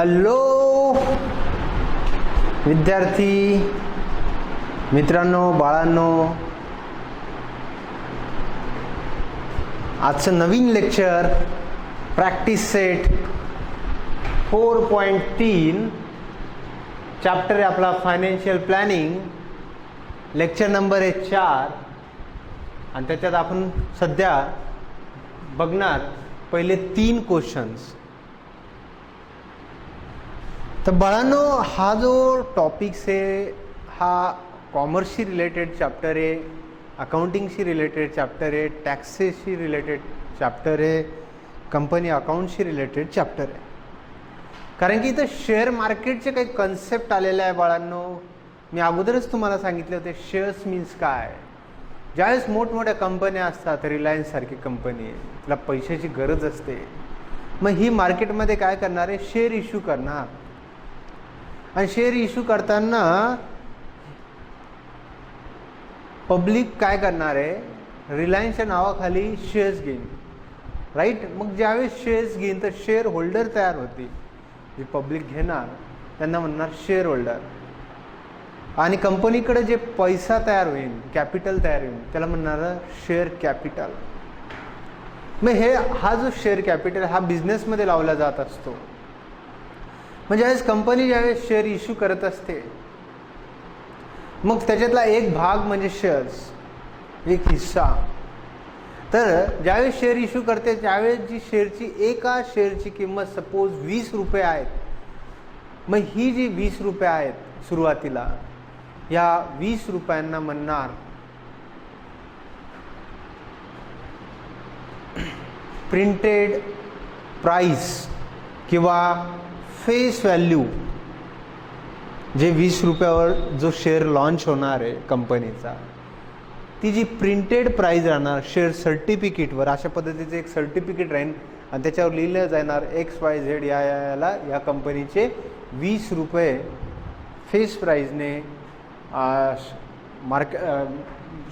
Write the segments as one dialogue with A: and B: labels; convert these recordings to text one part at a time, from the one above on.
A: Hello विद्यार्थी मित्रांनो, बाळांनो, आजचं नवीन लेक्चर प्रॅक्टिस सेट 4.3 चॅप्टर आहे आपला फायनान्शियल प्लॅनिंग. लेक्चर नंबर आहे 4 आणि त्याच्यात आपण सध्या बघणार पहिले 3 क्वेश्चन्स. तर बाळांनो, हा जो टॉपिक्स आहे हा कॉमर्सशी रिलेटेड चॅप्टर आहे, अकाउंटिंगशी रिलेटेड चॅप्टर आहे, टॅक्सेसशी रिलेटेड चॅप्टर आहे, कंपनी अकाउंटशी रिलेटेड चॅप्टर आहे. कारण की इथं शेअर मार्केटचे काही कन्सेप्ट आलेले आहे बाळांनो. मी अगोदरच तुम्हाला सांगितले होते शेअर्स मीन्स काय. ज्यावेळेस मोठमोठ्या कंपन्या असतात, रिलायन्स सारखी कंपनी, तिला पैशाची गरज असते, मग ही मार्केटमध्ये काय करणार आहे, शेअर इश्यू करणार. आणि शेअर इश्यू करताना पब्लिक काय करणार आहे, रिलायन्सच्या नावाखाली शेअर्स घेईन, राईट. मग ज्यावेळेस शेअर्स घेईन तर शेअर होल्डर तयार होतील. जे पब्लिक घेणार त्यांना म्हणणार शेअर होल्डर. आणि कंपनीकडे जे पैसा तयार होईल, कॅपिटल तयार होईल, त्याला म्हणणार शेअर कॅपिटल. मग हा जो शेअर कॅपिटल हा बिझनेसमध्ये लावला जात असतो. म्हणजे ज्यावेळेस कंपनी ज्यावेळेस शेअर इश्यू करत असते, मग त्याच्यातला एक भाग म्हणजे शेअर्स, एक हिस्सा. तर ज्यावेळेस शेअर इश्यू करते त्यावेळेस जी शेअरची एका शेअरची किंमत सपोज 20 रुपये आहेत, मग ही जी 20 रुपये आहेत सुरुवातीला, या 20 रुपयांना म्हणणार प्रिंटेड प्राइस किंवा फेस व्हॅल्यू. जे 20 रुपयावर जो शेअर लॉन्च होणार आहे कंपनीचा, ती जी प्रिंटेड प्राइस राहणार शेअर सर्टिफिकेटवर, अशा पद्धतीचं एक सर्टिफिकेट राहील आणि त्याच्यावर लिहिलं जाणार XYZ या कंपनीचे 20 रुपये फेस प्राइजने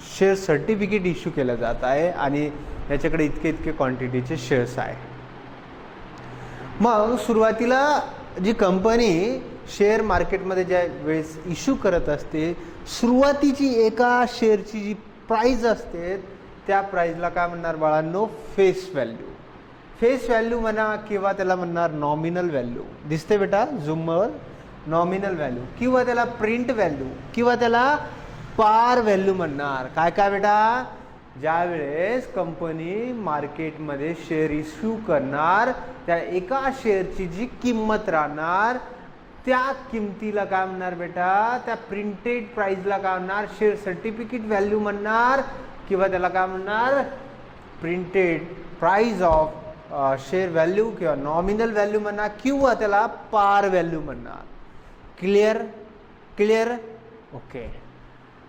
A: शेअर सर्टिफिकेट इश्यू केलं जात आहे आणि त्याच्याकडे इतके इतके क्वांटिटीचे शेअर्स आहे. मग सुरुवातीला जी कंपनी शेअर मार्केटमध्ये ज्या वेळेस इश्यू करत असते, सुरुवातीची एका शेअरची जी प्राईज असते त्या प्राईजला काय म्हणणार बाळांनो, फेस व्हॅल्यू. फेस व्हॅल्यू म्हणा किंवा त्याला म्हणणार नॉमिनल व्हॅल्यू. दिसते बेटा झूमवर, नॉमिनल व्हॅल्यू किंवा त्याला प्रिंट व्हॅल्यू किंवा त्याला पार व्हॅल्यू म्हणणार. काय काय बेटा, ज्या वेळेस कंपनी मार्केटमध्ये शेअर इश्यू करणार त्या एका शेअरची जी किंमत राहणार त्या किमतीला काय म्हणणार बेटा, त्या प्रिंटेड प्राइसला काय म्हणणार, शेअर सर्टिफिकेट व्हॅल्यू म्हणणार किंवा त्याला काय म्हणणार, printed price of share value किंवा नॉमिनल व्हॅल्यू म्हणणार किंवा त्याला पार व्हॅल्यू म्हणणार. Clear clear okay.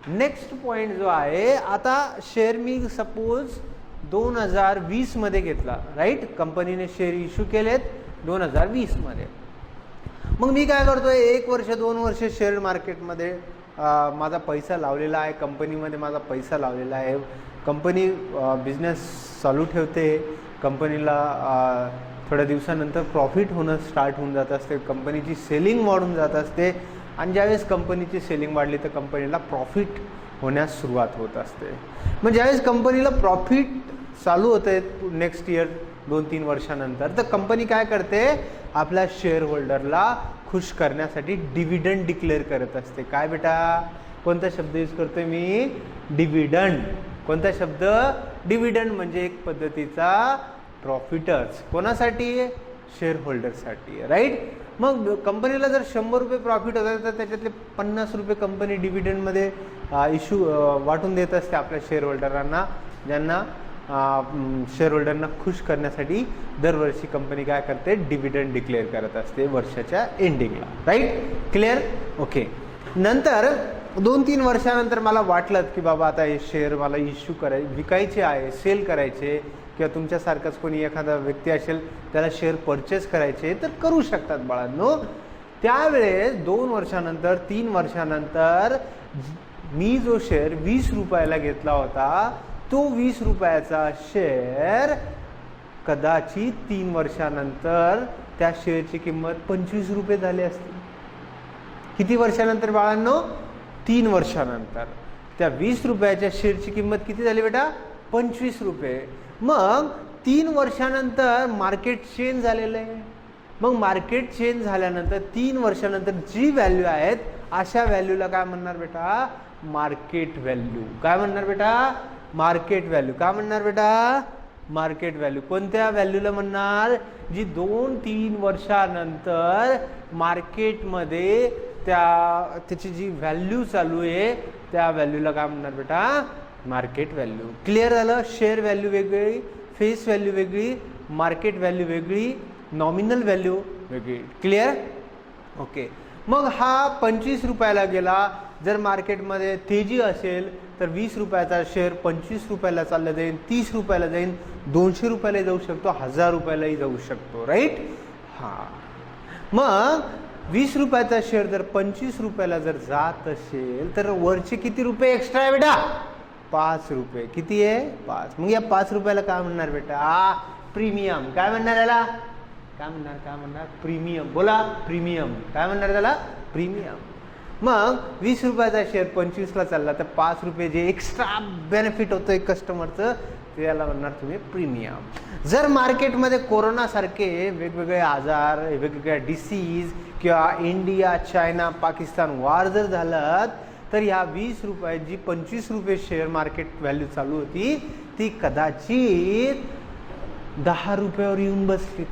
A: Next point जो आहे, आता शेअर मी सपोज 2020 मध्ये घेतला, राईट. कंपनीने शेअर इश्यू केलेत 2020 मध्ये. मग मी काय करतोय, 1 वर्ष 2 वर्ष शेअर मार्केटमध्ये माझा पैसा लावलेला आहे, कंपनीमध्ये माझा पैसा लावलेला आहे. कंपनी बिझनेस चालू ठेवते, कंपनीला थोड्या दिवसानंतर प्रॉफिट होणं स्टार्ट होऊन जात असते, कंपनीची सेलिंग वाढून जात असते आणि ज्यावेळेस कंपनीची सेलिंग वाढली तर कंपनीला प्रॉफिट होण्यास सुरुवात होत असते. मग ज्यावेळेस कंपनीला प्रॉफिट चालू होते नेक्स्ट इयर 2-3 वर्षानंतर, तर कंपनी काय करते, आपल्या शेअर होल्डरला खुश करण्यासाठी डिव्हिडंड डिक्लेअर करत असते. काय बेटा, कोणता शब्द यूज करतोय मी, डिव्हिडंड. कोणता शब्द, डिव्हिडंड. म्हणजे एक पद्धतीचा प्रॉफिटर्स. कोणासाठी, शेअर होल्डरसाठी, राईट. मग कंपनीला जर 100 रुपये प्रॉफिट होतात तर त्याच्यातले 50 रुपये कंपनी डिव्हिडंडमध्ये इश्यू वाटून देत असते आपल्या शेअर होल्डरांना, ज्यांना शेअर होल्डरना खुश करण्यासाठी दरवर्षी कंपनी काय करते, डिव्हिडंड डिक्लेअर करत असते वर्षाच्या एंडिंगला, राईट. Clear okay. नंतर 2-3 वर्षानंतर मला वाटलं की बाबा आता हे शेअर मला इश्यू विकायचे आहे, सेल करायचे, किंवा तुमच्यासारखाच कोणी एखादा व्यक्ती असेल त्याला शेअर परचेस करायचे तर करू शकतात बाळांनो. त्यावेळेस 2 वर्षानंतर 3 वर्षानंतर मी जो शेअर 20 रुपयाला घेतला होता, तो 20 रुपयाचा शेअर कदाचित 3 वर्षानंतर त्या शेअरची किंमत 25 रुपये झाली असती. किती वर्षानंतर बाळांनो? 3 वर्षानंतर. त्या 20 रुपयाच्या शेअरची किंमत किती झाली बेटा? 25 रुपये. मग 3 वर्षानंतर मार्केट चेंज झालेलं आहे. मग मार्केट चेंज झाल्यानंतर 3 वर्षानंतर जी व्हॅल्यू आहेत अशा व्हॅल्यूला काय म्हणणार बेटा? Market value. काय म्हणणार बेटा? Market value. काय म्हणणार बेटा? Market value. कोणत्या व्हॅल्यूला म्हणणार? जी 2-3 वर्षानंतर मार्केटमध्ये त्याची जी व्हॅल्यू चालू आहे त्या व्हॅल्यूला काय म्हणणार बेटा? Market value. क्लिअर झालं? शेअर व्हॅल्यू वेगळी, फेस व्हॅल्यू वेगळी, मार्केट व्हॅल्यू वेगळी, नॉमिनल व्हॅल्यू वेगळी. क्लिअर? ओके. मग हा 25 रुपयाला गेला. जर मार्केटमध्ये तेजी असेल तर 20 रुपयाचा शेअर 25 रुपयाला चालला जाईल, 30 रुपयाला जाईल, 200 रुपयालाही जाऊ शकतो, 1000 रुपयालाही जाऊ शकतो. राईट? हां. मग 20 रुपयाचा शेअर जर 25 रुपयाला जर जात असेल तर वरचे किती रुपये एक्स्ट्रा आहे बेटा? 5 रुपये. किती आहे? 5. मग या 5 रुपयाला काय म्हणणार बेटा? प्रीमियम. काय म्हणणार याला? काय म्हणणार? प्रीमियम. बोला. प्रीमियम. काय म्हणणार त्याला? प्रीमियम. मग 20 रुपयाचा शेअर 25ला चालला तर 5 रुपये जे एक्स्ट्रा बेनिफिट होतं एक कस्टमरचं ते याला म्हणणार तुम्ही प्रीमियम. जर मार्केटमध्ये कोरोनासारखे वेगवेगळे आजार, वेगवेगळ्या डिसीज किंवा इंडिया, चायना, पाकिस्तान वार जर झालं तर ह्या 20 रुपये जी 25 रुपये शेअर मार्केट व्हॅल्यू चालू होती ती कदाचित 10 रुपयावर येऊन बसली.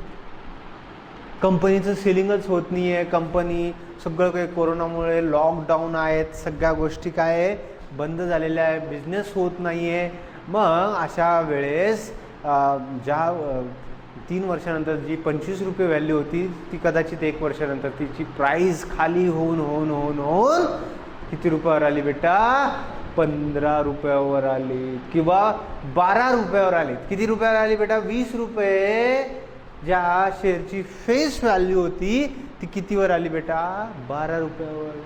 A: कंपनीचं सेलिंगच होत नाही आहे. कंपनी सगळं काही कोरोनामुळे लॉकडाऊन आहेत, सगळ्या गोष्टी काय आहे बंद झालेल्या आहे, बिझनेस होत नाही आहे. मग अशा वेळेस ज्या 3 वर्षानंतर जी 25 रुपये व्हॅल्यू होती ती कदाचित 1 वर्षानंतर तिची प्राईस खाली होऊन किती रुपयावर आली बेटा? 15 रुपयावर आली किंवा 12 रुपयावर आली. किती रुपयावर आली बेटा? 20 रुपये ज्या शेअरची फेस व्हॅल्यू होती ती कितीवर आली बेटा? 12 रुपयावर.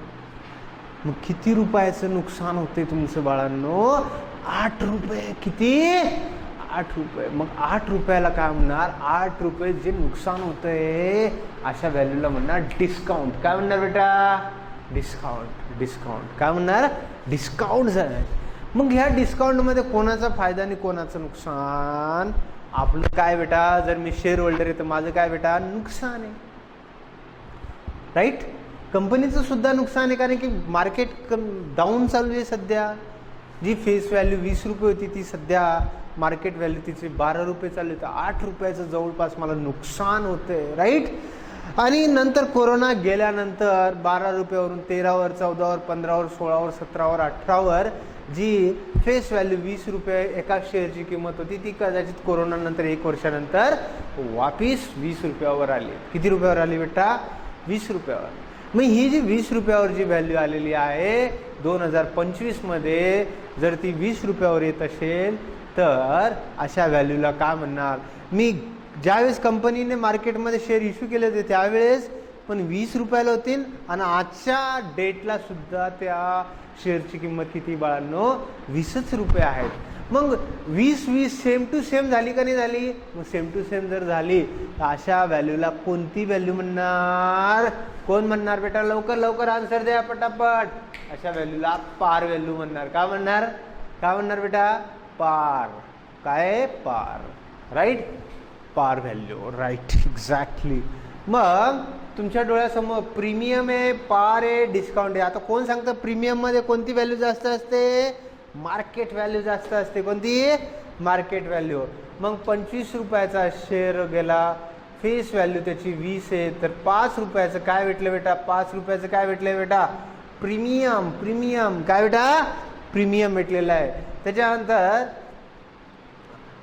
A: मग किती रुपयाचं नुकसान होते तुमचं बाळांनो? 8 रुपये. किती? 8 रुपये. मग 8 रुपयाला काय म्हणणार? 8 रुपये जे नुकसान होतंय अशा व्हॅल्यूला म्हणणार डिस्काउंट. काय म्हणणार बेटा? डिस्काउंट. डिस्काउंट. काय म्हणणार? डिस्काउंट झालं. मग ह्या डिस्काउंटमध्ये कोणाचा फायदा आणि कोणाचं नुकसान? आपलं काय बेटा? जर मी शेअर होल्डर आहे तर माझं काय बेटा? नुकसान आहे. राईट? कंपनीचं सुद्धा नुकसान आहे कारण की मार्केट डाऊन चालू आहे सध्या. जी फेस व्हॅल्यू 20 रुपये होती ती सध्या मार्केट व्हॅल्यू तिची 12 रुपये चालू आहे. तर 8 रुपयाचं जवळपास मला नुकसान होतंय. राईट? आणि नंतर कोरोना गेल्यानंतर 12 रुपयावरून 13वर, 14वर, 15वर, 16वर, 17वर, 18वर जी फेस व्हॅल्यू 20 रुपये एका शेअरची किंमत होती ती कदाचित कोरोनानंतर 1 वर्षानंतर वापिस 20 रुपयावर आली. किती रुपयावर आली बेटा? 20 रुपयावर. मग ही जी 20 रुपयावर जी व्हॅल्यू आलेली आहे 2025मध्ये जर ती 20 रुपयावर येत असेल तर अशा व्हॅल्यूला काय म्हणणार? मी ज्यावेळेस कंपनीने मार्केटमध्ये शेअर इश्यू केले होते त्यावेळेस पण 20 रुपयाला होतील आणि आजच्या डेटला सुद्धा त्या शेअरची किंमत किती बाळांनो? 20च रुपये आहेत. मग 20 सेम टू सेम झाली का नाही झाली? मग सेम टू सेम जर झाली तर अशा व्हॅल्यूला कोणती व्हॅल्यू म्हणणार? कोण म्हणणार बेटा? लवकर आन्सर द्या पटापट. अशा व्हॅल्यूला पार व्हॅल्यू म्हणणार. काय म्हणणार? काय म्हणणार बेटा? पार. काय? पार. राईट? पार व्हॅल्यू. राईट? एक्झॅक्टली. मग तुमच्या डोळ्यासमोर प्रीमियम आहे, पार आहे, डिस्काउंट आहे. आता कोण सांगतं प्रीमियममध्ये कोणती व्हॅल्यू जास्त असते? मार्केट व्हॅल्यू जास्त असते. कोणती? Market value. मग 25 रुपयाचा शेअर गेला, फेस व्हॅल्यू त्याची 20 आहे तर 5 रुपयाचं काय भेटलं बेटा? 5 रुपयाचं काय भेटलं बेटा? प्रीमियम. प्रीमियम. काय बेटा? प्रीमियम भेटलेलं आहे. त्याच्यानंतर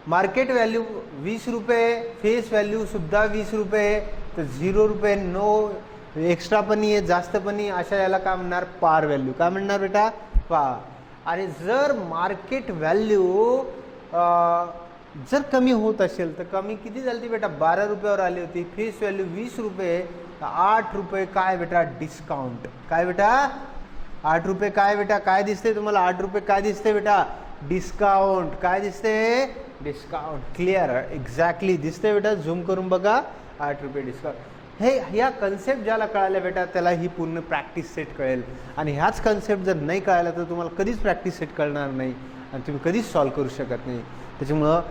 A: मार्केट व्हॅल्यू 20 रुपये, फेस व्हॅल्यू सुद्धा 20 रुपये तर 0 रुपये, नो एक्स्ट्रा पण नाही आहे, जास्त पण नाही. अशा याला काय म्हणणार? पार व्हॅल्यू. काय म्हणणार बेटा? पार. आणि जर मार्केट व्हॅल्यू जर कमी होत असेल तर कमी किती झाली बेटा? 12 रुपयावर आली होती. फेस व्हॅल्यू 20 रुपये तर 8 रुपये काय बेटा? डिस्काउंट. काय बेटा? 8 रुपये. काय बेटा? काय दिसते तुम्हाला? 8 रुपये काय दिसते बेटा? डिस्काउंट. काय दिसते? डिस्काउंट. क्लिअर? एक्झॅक्टली दिसते बेटा. झूम करून बघा. 8 रुपये डिस्काउंट. ह्या कन्सेप्ट ज्याला कळाल्या बेटा त्याला ही पूर्ण प्रॅक्टिस सेट कळेल, आणि ह्याच कन्सेप्ट जर नाही कळायला तर तुम्हाला कधीच प्रॅक्टिस सेट कळणार नाही आणि तुम्ही कधीच सॉल्व करू शकत नाही. त्याच्यामुळं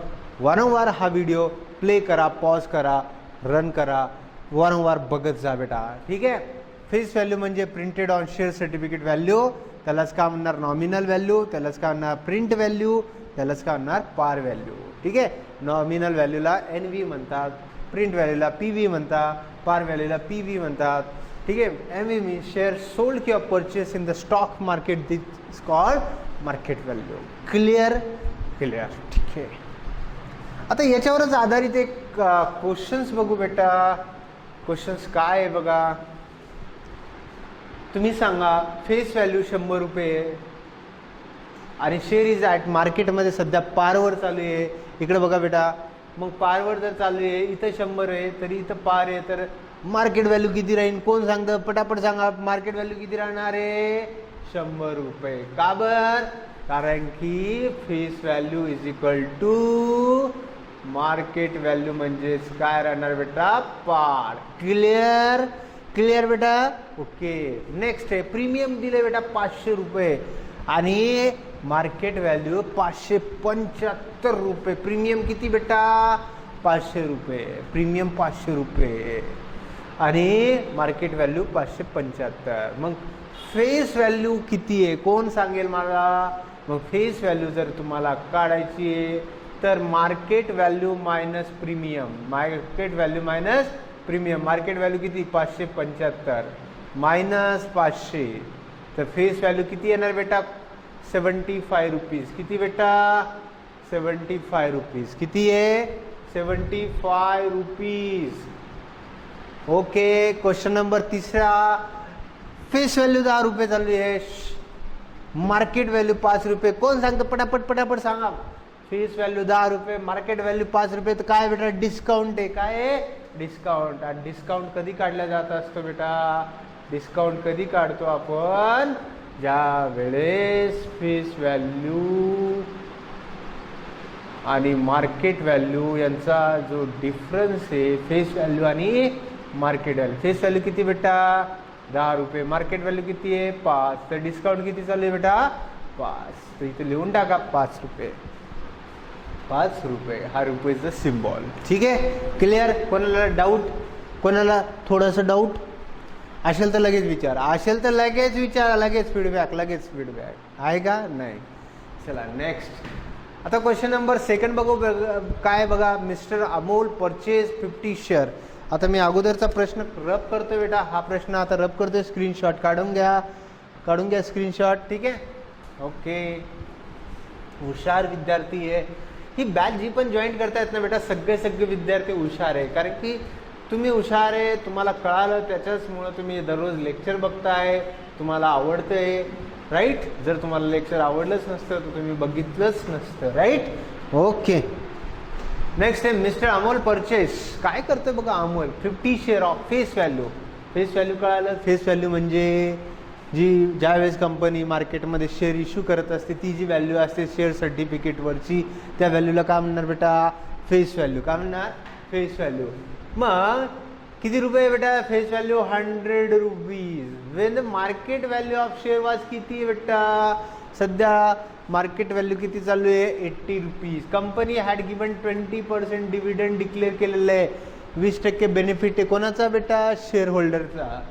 A: वारंवार हा व्हिडिओ प्ले करा, पॉज करा, रन करा, वारंवार बघत जा बेटा. ठीक आहे. फेस व्हॅल्यू म्हणजे printed on share certificate value, त्यालाच काय म्हणणार नॉमिनल व्हॅल्यू, त्यालाच काय म्हणणार प्रिंट व्हॅल्यू, त्यालाच काय म्हणणार पार व्हॅल्यू. ठीक आहे. नॉमिनल व्हॅल्यूला NV म्हणतात, प्रिंट व्हॅल्यूला PV म्हणतात, पार व्हॅल्यूला PV म्हणतात. ठीक आहे. MV मीन्स शेअर सोल्ड किंवा purchase in the stock market, this called market value. Clear? Clear. ठीक आहे. आता याच्यावरच आधारित एक क्वेश्चन्स बघू बेटा. क्वेश्चन्स काय आहे बघा. तुम्ही सांगा फेस व्हॅल्यू 100 रुपये आणि शेअर इज ॲट मार्केटमध्ये सध्या पारवर चालू आहे. इकडे बघा बेटा, मग पारवर जर चालू आहे, इथं 100 आहे तरी इथं पार आहे, तर मार्केट व्हॅल्यू किती राहील? कोण सांगतं? पटापट सांगा. मार्केट व्हॅल्यू किती राहणार आहे? 100 रुपये. का बर? कारण की face value is equal to market value म्हणजेच काय राहणार बेटा? पार. क्लिअर? क्लिअर बेटा? ओके. नेक्स्ट आहे प्रीमियम दिले बेटा 500 रुपये आणि मार्केट व्हॅल्यू 575 रुपये. प्रीमियम किती बेटा? 500 रुपये. प्रीमियम 500 रुपये आणि मार्केट व्हॅल्यू 575. मग फेस व्हॅल्यू किती आहे? कोण सांगेल मला? मग फेस व्हॅल्यू जर तुम्हाला काढायची आहे तर market value minus premium, market value minus premium. Market value किती? 575 मायनस 500, तर फेस व्हॅल्यू किती येणार बेटा? 75 रुपीज. किती बेटा? 75 रुपीज. किती आहे? 75 rupees. Okay. Question number 3. Face value 10 रुपये चालू आहे, मार्केट व्हॅल्यू 5 रुपये. कोण सांगतं? पटापट पटापट सांगा. फेस व्हॅल्यू 10 रुपये, मार्केट व्हॅल्यू 5 रुपये, तर काय बेटा? डिस्काउंट आहे. काय आहे? डिस्काउंट. आणि डिस्काउंट कधी काढला जात असतो बेटा? डिस्काउंट कधी काढतो आपण? ज्या वेळेस फेस व्हॅल्यू आणि मार्केट व्हॅल्यू यांचा जो डिफरन्स आहे, फेस व्हॅल्यू आणि मार्केट व्हॅल्यू. फेस व्हॅल्यू किती बेटा? 10 रुपये. मार्केट व्हॅल्यू किती आहे? 5. तर डिस्काउंट किती चालू आहे बेटा? 5. तर इथे लिहून टाका 5 रुपये. 5 रुपये हा रुपयेचं सिम्बॉल. ठीक आहे. क्लिअर? कोणाला डाऊट? कोणाला थोडंसं डाऊट असेल तर लगेच विचार, असेल तर लगेच विचारा, लगेच फीडबॅक, लगेच फीडबॅक आहे का? नाही. चला नेक्स्ट. आता क्वेश्चन नंबर 2 बघू. काय बघा. Mister Amol purchase 50 share. आता मी अगोदरचा प्रश्न रब करतो बेटा, हा प्रश्न आता रब करतोय. स्क्रीनशॉट काढून घ्या, काढून घ्या स्क्रीनशॉट. ठीक आहे. ओके. हुशार विद्यार्थी आहे. ही बॅच जी पण जॉईन करतायत ना बेटा, सगळे विद्यार्थी हुशार आहे. कारण की तुम्ही हुशार आहे, तुम्हाला कळालं, त्याच्याचमुळं तुम्ही दररोज लेक्चर बघताय, तुम्हाला आवडतंय. राईट? जर तुम्हाला लेक्चर आवडलंच नसतं तर तुम्ही बघितलंच नसतं. राईट? ओके. नेक्स्ट आहे मिस्टर अमोल परचेस. काय करतं बघा Amol? 50 share of face value. Face value कळालं? फेस व्हॅल्यू म्हणजे ज्यावेळेस कंपनी मार्केटमध्ये शेअर इश्यू करत असते ती जी व्हॅल्यू असते शेअर सर्टिफिकेटवरची, त्या व्हॅल्यूला काय म्हणणार बेटा? Face value. काय म्हणणार? Face value. मग किती रुपये बेटा? Face value 100 rupees. Wien the market value of share वाज किती बेटा? सध्या मार्केट व्हॅल्यू किती चालू आहे? 80 rupees. Company had given 20% dividend declare केलेलं आहे. 20% बेनिफिट आहे कोणाचा बेटा? शेअर होल्डरचा.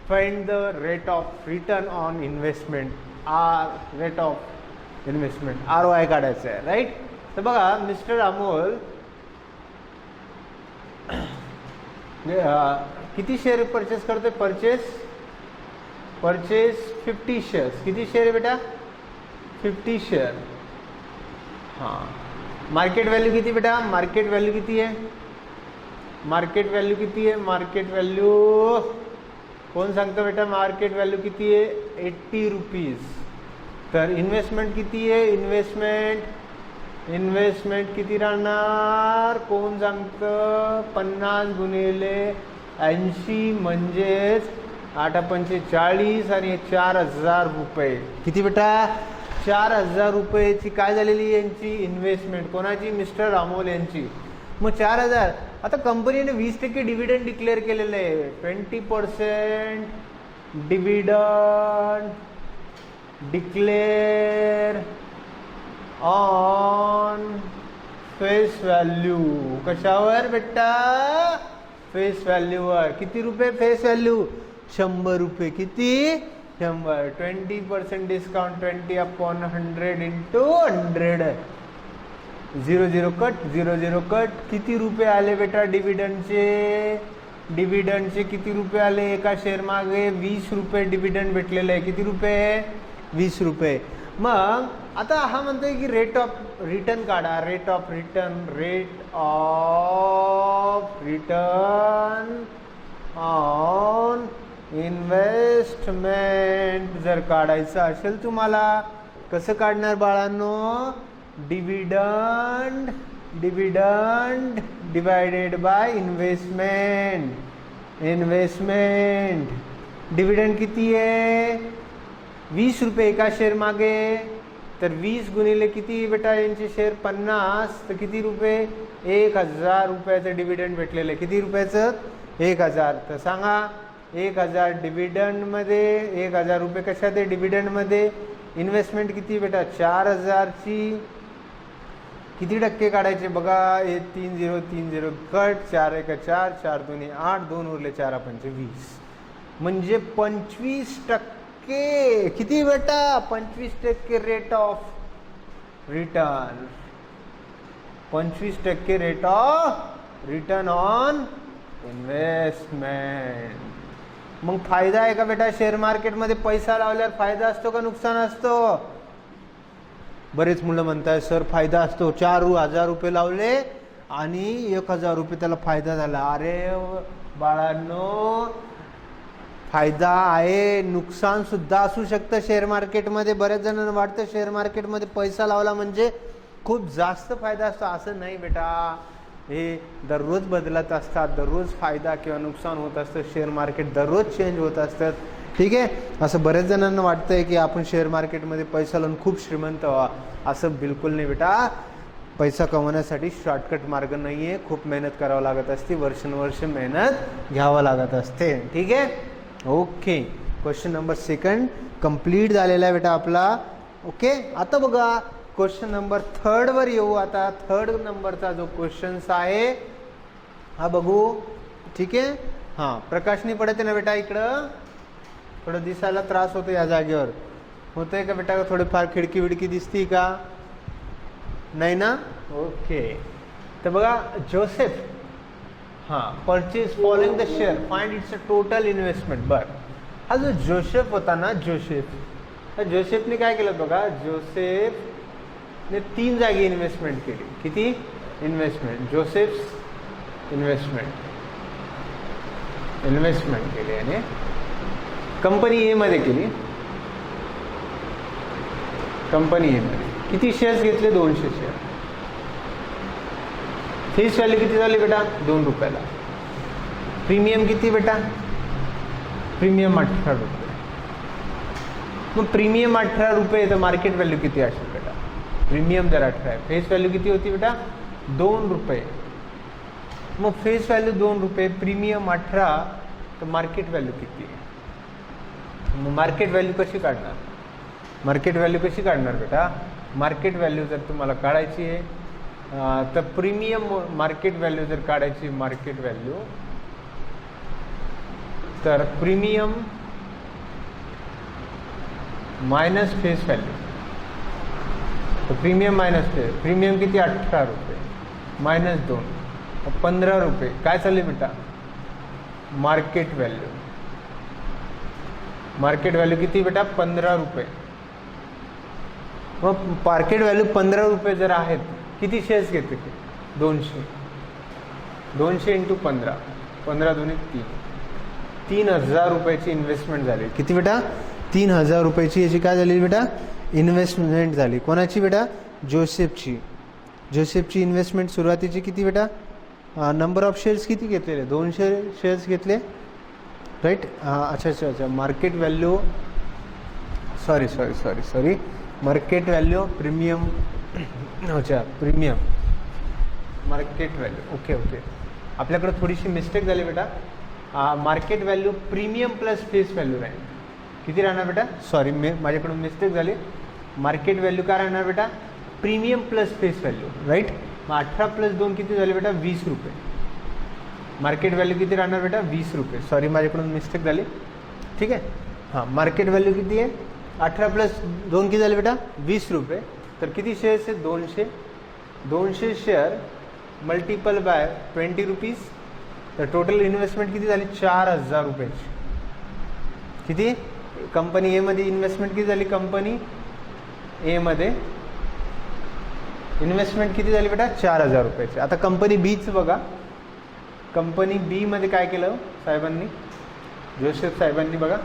A: Find the rate of return on investment. Rate of investment ROI काढायचं आहे. राईट? तर बघा मिस्टर अमोल किती शेअर परचेस करतोय? Purchase 50 shares. किती शेअर आहे बेटा? 50 शेअर. हां. मार्केट व्हॅल्यू किती बेटा? मार्केट व्हॅल्यू किती आहे? मार्केट व्हॅल्यू किती आहे? मार्केट व्हॅल्यू कोण सांगतं बेटा? मार्केट व्हॅल्यू किती आहे? 80 रुपीज. तर इन्व्हेस्टमेंट किती आहे? इन्व्हेस्टमेंट किती राहणार? कोण सांगतं? 50 गुणिले 80 म्हणजेच 8×5 40 आणि 4000 रुपये. किती बेटा? 4000 रुपयेची काय झालेली यांची इन्व्हेस्टमेंट. कोणाची? मिस्टर अमोल यांची. मग 4,000. आता कंपनीने 20% डिव्हिडंड डिक्लेअर केलेलं आहे. 20% dividend declare on face value. कशावर बेटा? फेस व्हॅल्यूवर. किती रुपये फेस व्हॅल्यू? 100 रुपये. किती? 100. 20% डिस्काउंट 20/100 इंटू 100. 0 cut 0 cut. किती रुपये आले बेटा डिव्हिडंडचे? डिव्हिडंडचे किती रुपये आले? एका शेअर मागे 20 रुपये डिव्हिडंड भेटलेलं आहे. किती रुपये? 20 रुपये. मग आता हा म्हणतोय की रेट ऑफ रिटर्न काढा. Rate of return. Rate of return on investment जर काढायचं असेल तुम्हाला, कसं काढणार बाळांनो? Dividend divided bye investment. Investment dividend किती आहे? 20 रुपये एका शेअर मागे. तर 20 गुणिले किती बेटा यांचे शेअर? 50. तर किती रुपये? 1,000 रुपयाचं डिव्हिडंड भेटलेलं आहे. किती रुपयाचं? 1,000. तर सांगा 1,000 डिव्हिडंडमध्ये, 1,000 रुपये कशात आहे? डिव्हिडंडमध्ये. इन्व्हेस्टमेंट किती बेटा? 4,000ची किती टक्के काढायचे बघा? 30 कट 4 1 4 4 2 8 2 उरले 4 5 20. म्हणजे 25%. किती बेटा? 25% rate of return. 25% rate of return on investment. मग फायदा आहे का बेटा? शेअर मार्केटमध्ये पैसा लावल्यावर फायदा असतो का नुकसान असतो? बरेच मुलं म्हणतात सर फायदा असतो. 4,000 रुपये लावले आणि 1,000 रुपये त्याला फायदा झाला. अरे बाळांनो, फायदा आहे, नुकसान सुद्धा असू शकतं शेअर मार्केटमध्ये. बऱ्याच जणांना वाटतं शेअर मार्केटमध्ये पैसा लावला म्हणजे खूप जास्त फायदा असतो. असं नाही बेटा. हे दररोज बदलत असतात. दररोज फायदा किंवा नुकसान होत असतं. शेअर मार्केट दररोज चेंज होत असतात. ठीक आहे. असं बऱ्याच जणांना वाटतंय की आपण शेअर मार्केटमध्ये पैसा लावून खूप श्रीमंत व्हा. असं बिलकुल नाही बेटा. पैसा कमवण्यासाठी शॉर्टकट मार्ग नाही आहे. खूप मेहनत करावं लागत असते. वर्षानुवर्ष मेहनत घ्यावं लागत असते. ठीक आहे. ओके. क्वेश्चन नंबर 2 कंप्लीट झालेला आहे बेटा आपला. ओके. आता बघा क्वेश्चन नंबर 3 वर येऊ. आता 3 नंबरचा जो क्वेश्चन्स आहे हा बघू. ठीक आहे. हां, प्रकाश नाही पडते ना बेटा? इकडं थोडं दिसायला त्रास होतो या जागेवर. होतंय का बेटा? थोडीफार खिडकी विडकी दिसती का? नाही ना? ओके. तर बघा जोसेफ, हां, purchase following the share, find it's a total investment. बरं, हा जो जोसेफ होता ना, जोसेफने काय केलं बघा? जोसेफने 3 जागी इन्व्हेस्टमेंट केली. किती इन्व्हेस्टमेंट? जोसेफ इन्व्हेस्टमेंट केली आणि कंपनी ए मध्ये केली. कंपनी ए मध्ये किती शेअर्स घेतले? 200 शेअर. फेस व्हॅल्यू किती झाली बेटा? 2 रुपयाला. प्रीमियम किती बेटा? प्रीमियम 18 रुपये. मग प्रीमियम 18 रुपये तर मार्केट व्हॅल्यू किती असेल बेटा? प्रीमियम जर 18 आहे, फेस व्हॅल्यू किती होती बेटा? 2 रुपये. मग फेस व्हॅल्यू 2 रुपये, प्रीमियम 18, तर मार्केट व्हॅल्यू किती आहे? मग मार्केट व्हॅल्यू कशी काढणार? मार्केट व्हॅल्यू कशी काढणार बेटा? मार्केट व्हॅल्यू जर तुम्हाला काढायची आहे तर प्रीमियम मार्केट व्हॅल्यू जर काढायची, मार्केट व्हॅल्यू, तर प्रीमियम मायनस फेस व्हॅल्यू. तर प्रीमियम मायनस फेस, प्रीमियम किती? 18 रुपये मायनस 2, 15 रुपये. काय चालले बेटा? Market value. मार्केट व्हॅल्यू किती बेटा? 15 रुपये. मग मार्केट व्हॅल्यू 15 रुपये जर आहेत, किती शेअर्स घेतले? 200. 200 इंटू 15, 15 दुनी 3, 3,000 रुपयाची इन्व्हेस्टमेंट झाली. किती बेटा? 3,000 रुपयाची याची काय झाली बेटा? इन्व्हेस्टमेंट झाली. कोणाची बेटा? जोसेफची. जोसेफची इन्व्हेस्टमेंट सुरुवातीची किती बेटा? नंबर ऑफ शेअर्स किती घेतलेले? 200 शेअर्स घेतले, राईट? अच्छा. Market value, sorry market value premium, अच्छा premium market value okay okay, आपल्याकडे थोडीशी मिस्टेक झाली बेटा. Market value premium plus face value राहील. किती राहणार बेटा? सॉरी माझ्याकडून मिस्टेक झाली. मार्केट व्हॅल्यू काय राहणार बेटा? Premium plus face value, right. मग 18 प्लस 2 किती झाले बेटा? 20 रुपये. मार्केट व्हॅल्यू किती राहणार बेटा? 20 रुपये. सॉरी माझ्याकडून मिस्टेक झाली. ठीक आहे. हां, मार्केट व्हॅल्यू किती आहे? 18 प्लस 2 किती झाले बेटा? 20 रुपये. तर किती शेअर्स आहेत? 200. 200 शेअर मल्टिपल बाय 20 रुपीज. तर टोटल इन्व्हेस्टमेंट किती झाली? 4000 रुपयाची. किती? कंपनी एमध्ये इन्व्हेस्टमेंट किती झाली? कंपनी एमध्ये इन्व्हेस्टमेंट किती झाली बेटा? 4000 रुपयाची. आता कंपनी बीचं बघा. कंपनी बी मध्ये काय केलं साहेबांनी, जोसेफ साहेबांनी बघा,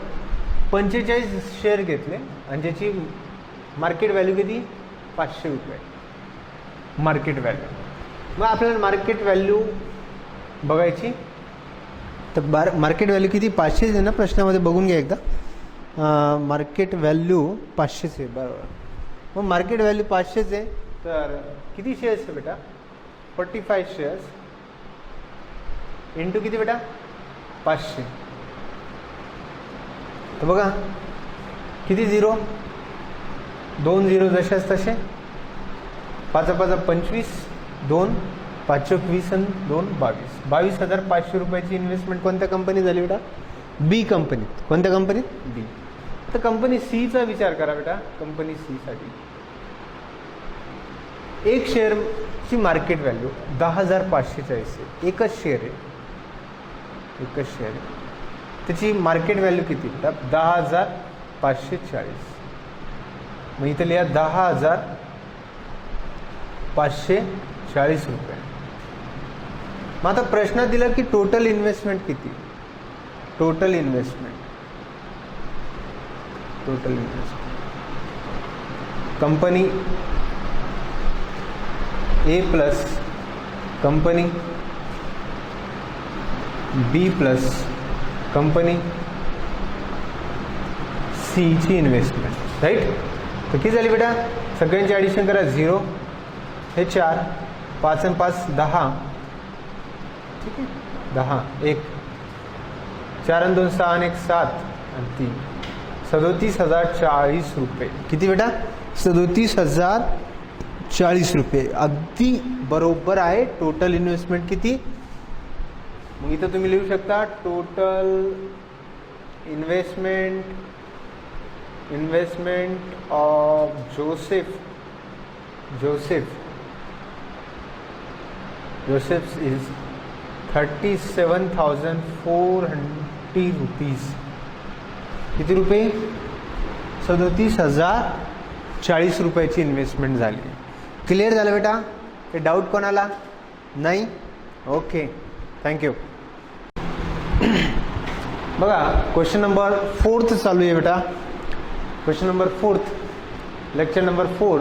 A: 45 शेअर घेतले आणि ज्याची मार्केट व्हॅल्यू किती? 500 रुपये मार्केट व्हॅल्यू. मग आपल्याला मार्केट व्हॅल्यू बघायची. तर मार्केट व्हॅल्यू किती? 500 आहे ना प्रश्नामध्ये, बघून घ्या एकदा. मार्केट व्हॅल्यू 500 आहे, बरोबर. मग मार्केट व्हॅल्यू 500 आहे, तर किती शेअर्स आहे बेटा? 45 शेअर्स इंटू किती बेटा? 500. तर बघा किती झिरो? 2 झिरो जशाच तसे. 5 5 25, 2 5 20 आणि 2 22. 22,500 रुपयाची इन्व्हेस्टमेंट कोणत्या कंपनीत झाली बेटा? बी कंपनीत. कोणत्या कंपनीत? बी. तर कंपनी सीचा विचार करा बेटा. कंपनी सी साठी एक शेअरची मार्केट व्हॅल्यू 10,540 आहे. एकच शेअर आहे, एकच शेअर आहे. त्याची मार्केट व्हॅल्यू किती? 10,540. मग इथं लिहा 10,540 रुपये. मग आता प्रश्नात दिलं की टोटल इन्व्हेस्टमेंट किती? टोटल इन्व्हेस्टमेंट कंपनी ए प्लस कंपनी बी प्लस कंपनी सीची इन्व्हेस्टमेंट, राईट. तर किती झाली बेटा? सगळ्यांची ॲडिशन करा. 0 हे 4, 5 आणि 5 10. ठीक आहे, 10. 1 4 आणि 2 6 आणि 1 7 आणि 3 37,040 रुपये. किती बेटा? 37,040 रुपये. अगदी बरोबर आहे. टोटल इन्व्हेस्टमेंट किती? मग इथं तुम्ही लिहू शकता total investment of Joseph is 37,400 rupees. किती रुपये? 37,040 रुपयाची इन्व्हेस्टमेंट झाली. क्लिअर झालं बेटा? हे डाऊट कोणाला नाही? Okay, thank you. बघा क्वेश्चन नंबर 4 चालू आहे बेटा. Question number 4, lecture number 4,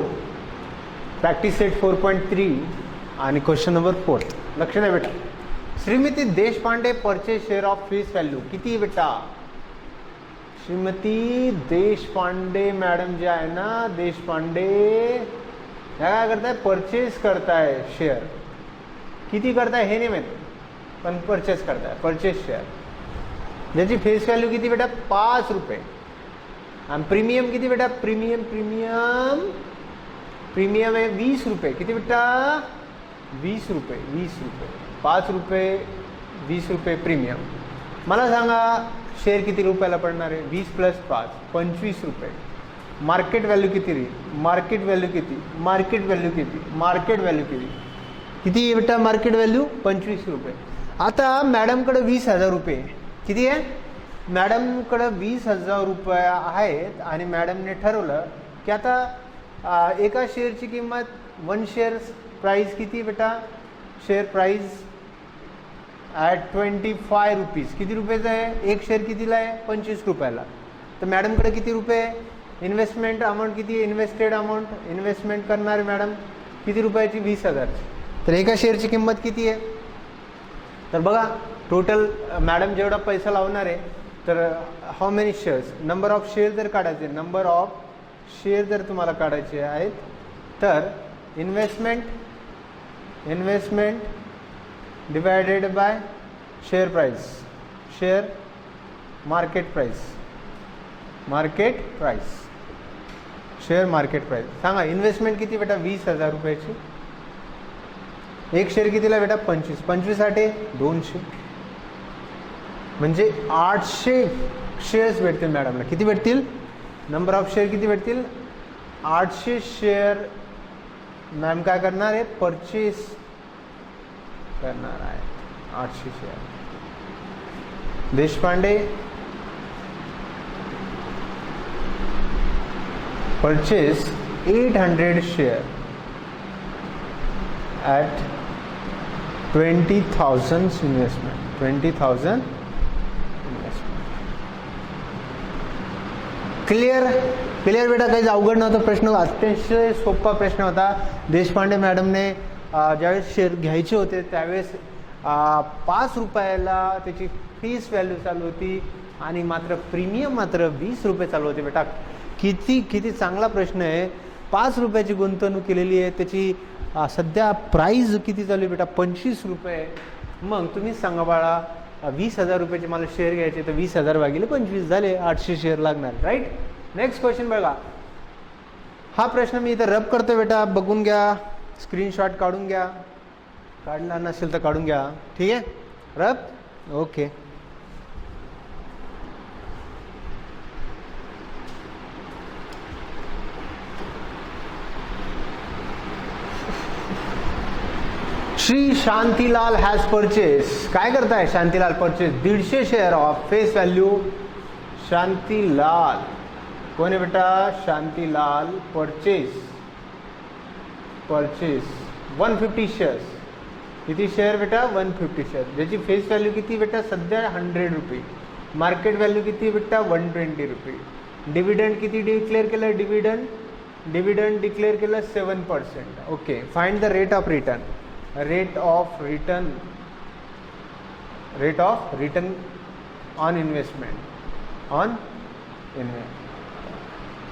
A: practice set 4.3 आणि क्वेश्चन नंबर 4. लक्ष द्या बेटा. Shrimati Deshpande purchase share of face value किती बेटा? श्रीमती देशपांडे मॅडम जे आहे ना, देशपांडे ह्या काय करताय? परचेस करताय शेअर. किती करताय हे नाही माहीत, पण परचेस करताय. परचेस शेअर ज्याची फेस व्हॅल्यू किती बेटा? 5 रुपये. आणि प्रीमियम किती बेटा? प्रीमियम आहे 20 रुपये. किती बेटा? 20 रुपये. 5 रुपये 20 रुपये प्रीमियम. मला सांगा शेअर किती रुपयाला पडणार आहे? 20 प्लस 5 25 रुपये. मार्केट व्हॅल्यू किती? मार्केट व्हॅल्यू किती? किती आहे बेटा मार्केट व्हॅल्यू? 25 रुपये. आता मॅडमकडे 20,000 रुपये. किती आहे? मॅडमकडे 20,000 रुपये आहेत आणि मॅडमने ठरवलं की आता एका शेअरची किंमत 1 शेअर प्राईस किती बेटा? Share price at 25 rupees. किती रुपयाचं आहे? एक शेअर कितीला आहे? 25 रुपयाला. तर मॅडमकडे किती रुपये? इन्व्हेस्टमेंट अमाऊंट किती? इन्व्हेस्टेड अमाऊंट इन्व्हेस्टमेंट करणारे मॅडम किती रुपयाची? 20,000. तर एका शेअरची किंमत किती आहे? तर बघा टोटल मॅडम जेवढा पैसा लावणार आहे, तर how many shares, number of share जर काढायचे, नंबर ऑफ शेअर जर तुम्हाला काढायचे आहेत, तर investment investment divided by share price, share market price, market price, share market price. सांगा इन्व्हेस्टमेंट किती बेटा 20,000 रुपयाची. एक शेअर कितीला बेटा 25, 25 आठे 200, म्हणजे 800 शेअर्स भेटतील मॅडमला. किती भेटतील? नंबर ऑफ शेअर किती भेटतील? 800 शेअर मॅम काय करणार आहे? परचेस करणार आहे 800 share. Deshpande purchase 800 share at 20,000 investment, 20,000 investment. Clear? Clear बेटा, काहीच अवघड नव्हतं. प्रश्न अतिशय सोपा प्रश्न होता. देशपांडे मॅडमने ज्यावेळेस शेअर घ्यायचे होते त्यावेळेस 5 रुपयाला त्याची फीस व्हॅल्यू चालू होती आणि मात्र प्रीमियम मात्र 20 रुपये चालू होते बेटा. किती किती चांगला प्रश्न आहे. 5 रुपयाची गुंतवणूक केलेली आहे, त्याची सध्या प्राईज किती चालू आहे बेटा? 25 रुपये. मग तुम्हीच सांगा बाळा, 20,000 रुपयाचे मला शेअर घ्यायचे तर 20,000 भागिले 25 झाले, 800 शेअर लागणार. राईट. नेक्स्ट क्वेश्चन बघा. हा प्रश्न मी इथं रब करतो बेटा, बघून घ्या, स्क्रीनशॉट काढून घ्या, काढला नसेल तर काढून घ्या. ठीक आहे. रब okay. Shri Shantilal has purchase. काय करताय Shantilal? Purchase 150 share of face value. Shantilal कोण आहे बेटा? Shantilal purchase 150 shares. किती शेअर बेटा? 150 शेअर. ज्याची फेस व्हॅल्यू किती बेटा? सध्या 100 रुपये. मार्केट व्हॅल्यू किती बेटा? 120 रुपये. डिव्हिडंड किती डिक्लेअर केलं? डिव्हिडंड डिक्लेअर केलं 7%. Okay. Find the rate of return. Rate of return on investment,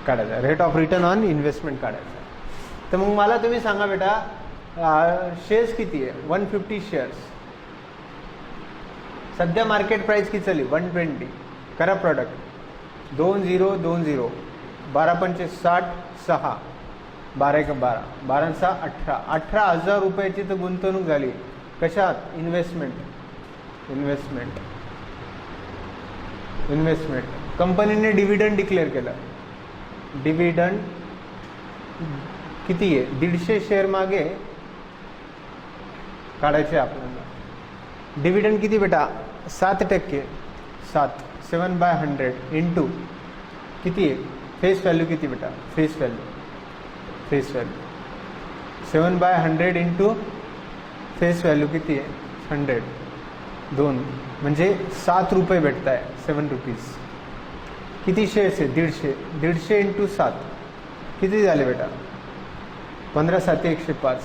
A: काढायचा. Rate of return on investment काढायचा. तर मग मला तुम्ही सांगा बेटा, शेअर्स किती आहे? 150 शेअर्स. सध्या मार्केट प्राइस किती चालली? 120. करा प्रॉडक्ट 2020, 12 पंचे 60, 6 12 1 12, 12 6 18, 18,000 रुपयाची तर गुंतवणूक झाली. कशात? इन्व्हेस्टमेंट. कंपनीने डिव्हिडंड डिक्लेअर केलं. डिव्हिडंड किती आहे? 150 शेअर मागे काढायचे आपल्याला. डिव्हिडंड किती बेटा? 7%. 7/100 इंटू किती आहे? फेस व्हॅल्यू किती बेटा? Face value 7/100 into face value किती आहे? 100. 2 म्हणजे 7 रुपये भेटत आहे. 7 रुपीज. किती शेअर्स आहे? 150. 150 इंटू 7 किती झाले बेटा? 15 7 105.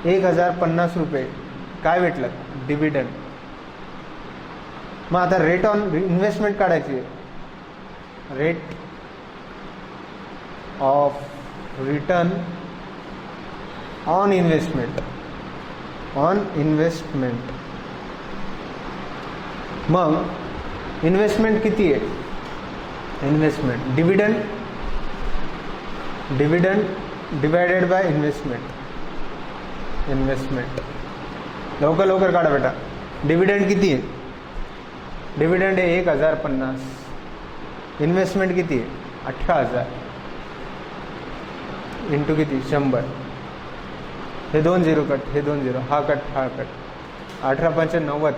A: 1,050 रुपये काय भेटलं? डिव्हिडंड. मग आता रेट ऑन इन्व्हेस्टमेंट काढायची आहे. Rate of return on investment. मग इन्व्हेस्टमेंट किती आहे? Investment dividend divided bye investment. लवकर काढा बेटा. डिव्हिडंड किती आहे? डिव्हिडंड आहे 1,050. इन्व्हेस्टमेंट किती आहे? 18,000 इंटू किती? 100. हे 2 0 कट, हे 2 0, हा कट 18 5 90.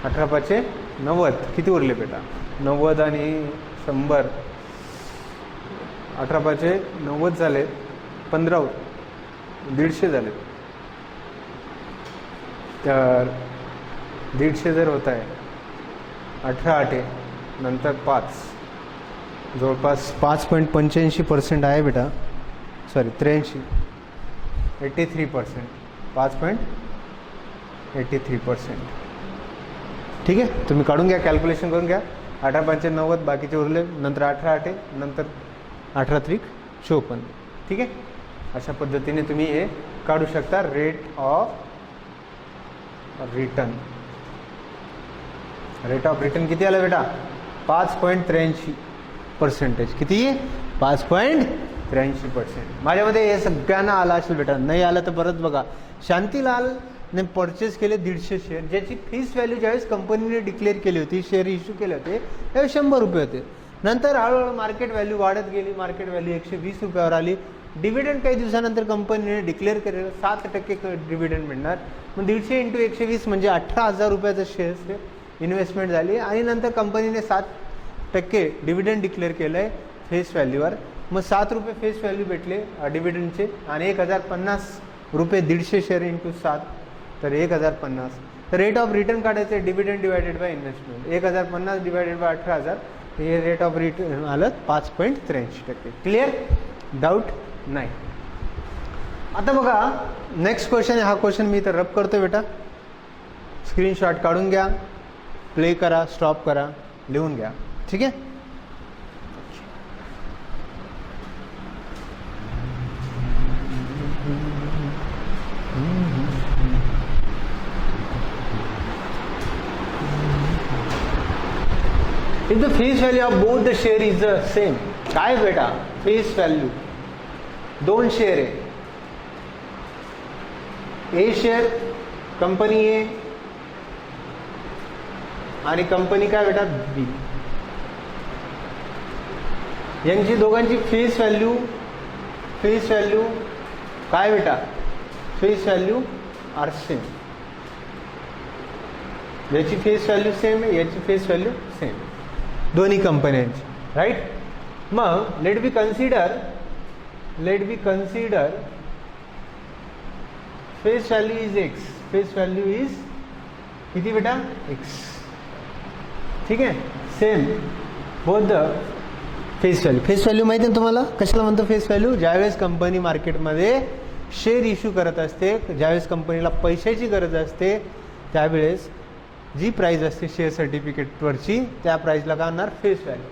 A: 18 5 90 किती उरले बेटा? 90 आणि 100. 18 5 90 झाले. 15 150 झाले. तर 150 जर होत आहे 18 8 नंतर 5, जवळपास 5.85% आहे बेटा. सॉरी 83, 83%. 5.83%. ठीक आहे. तुम्ही काढून घ्या, कॅल्क्युलेशन करून घ्या. 18 5 90, बाकीचे उरले. नंतर 18 8 नंतर 18 3 54. ठीक आहे. अशा पद्धतीने तुम्ही हे काढू शकता rate of return. Rate of return किती आलं बेटा? 5.83%. किती? 5.83%. माझ्यामध्ये हे सगळ्यांना आलं असेल बेटा. नाही आलं तर परत बघा. शांतीलालने परचेस केले 150 शेअर, ज्याची फेस व्हॅल्यू ज्यावेळेस कंपनीने डिक्लेअर केली होती, शेअर इश्यू केले होते त्यावेळेस 100 रुपये होते. नंतर हळूहळू मार्केट व्हॅल्यू वाढत गेली. मार्केट व्हॅल्यू 120 रुपयावर आली. डिव्हिडंड काही दिवसानंतर कंपनीने डिक्लेअर केलेलं 7% डिव्हिडंड मिळणार. मग 150 × 120 म्हणजे 18,000 रुपयाचं शेअर्स इन्व्हेस्टमेंट झाली. आणि नंतर कंपनीने 7% डिव्हिडंड डिक्लेअर केलं आहे फेस व्हॅल्यूवर. मग 7 रुपये फेस व्हॅल्यू भेटले डिव्हिडंडचे आणि 1050 रुपये 150 शेअर × 7 तर 1050. तर रेट ऑफ रिटर्न काढायचं आहे dividend divided bye investment. 1050 divided by 18,000 हे रेट ऑफ रिटर्न आलं 5.83%. क्लिअर? डाऊट नाही. आता बघा नेक्स्ट क्वेश्चन आहे. हा क्वेश्चन मी इथं रब करतो बेटा. स्क्रीनशॉट काढून घ्या, प्ले करा, स्टॉप करा, लिहून घ्या. ठीक आहे? If the face value of both the share is the same, काय बेटा फेस व्हॅल्यू 2 शेअर आहे. ए शेअर कंपनी ए आणि कंपनी काय बेटा बी. यांची दोघांची फेस व्हॅल्यू काय बेटा? Face value are same. याची फेस व्हॅल्यू सेम आहे, याची फेस व्हॅल्यू सेम, दोन्ही कंपन्यांची. राईट? मग let be consider face value is X. Face value is किती बेटा? एक्स. ठीक आहे? Same both the face value. Face value माहिती आहे तुम्हाला कशाला म्हणतो फेस व्हॅल्यू? ज्यावेळेस कंपनी मार्केटमध्ये शेअर इश्यू करत असते, ज्यावेळेस कंपनीला पैशाची गरज असते, त्यावेळेस जी प्राईज असते शेअर सर्टिफिकेटवरची त्या प्राईजला काय होणार? Face value.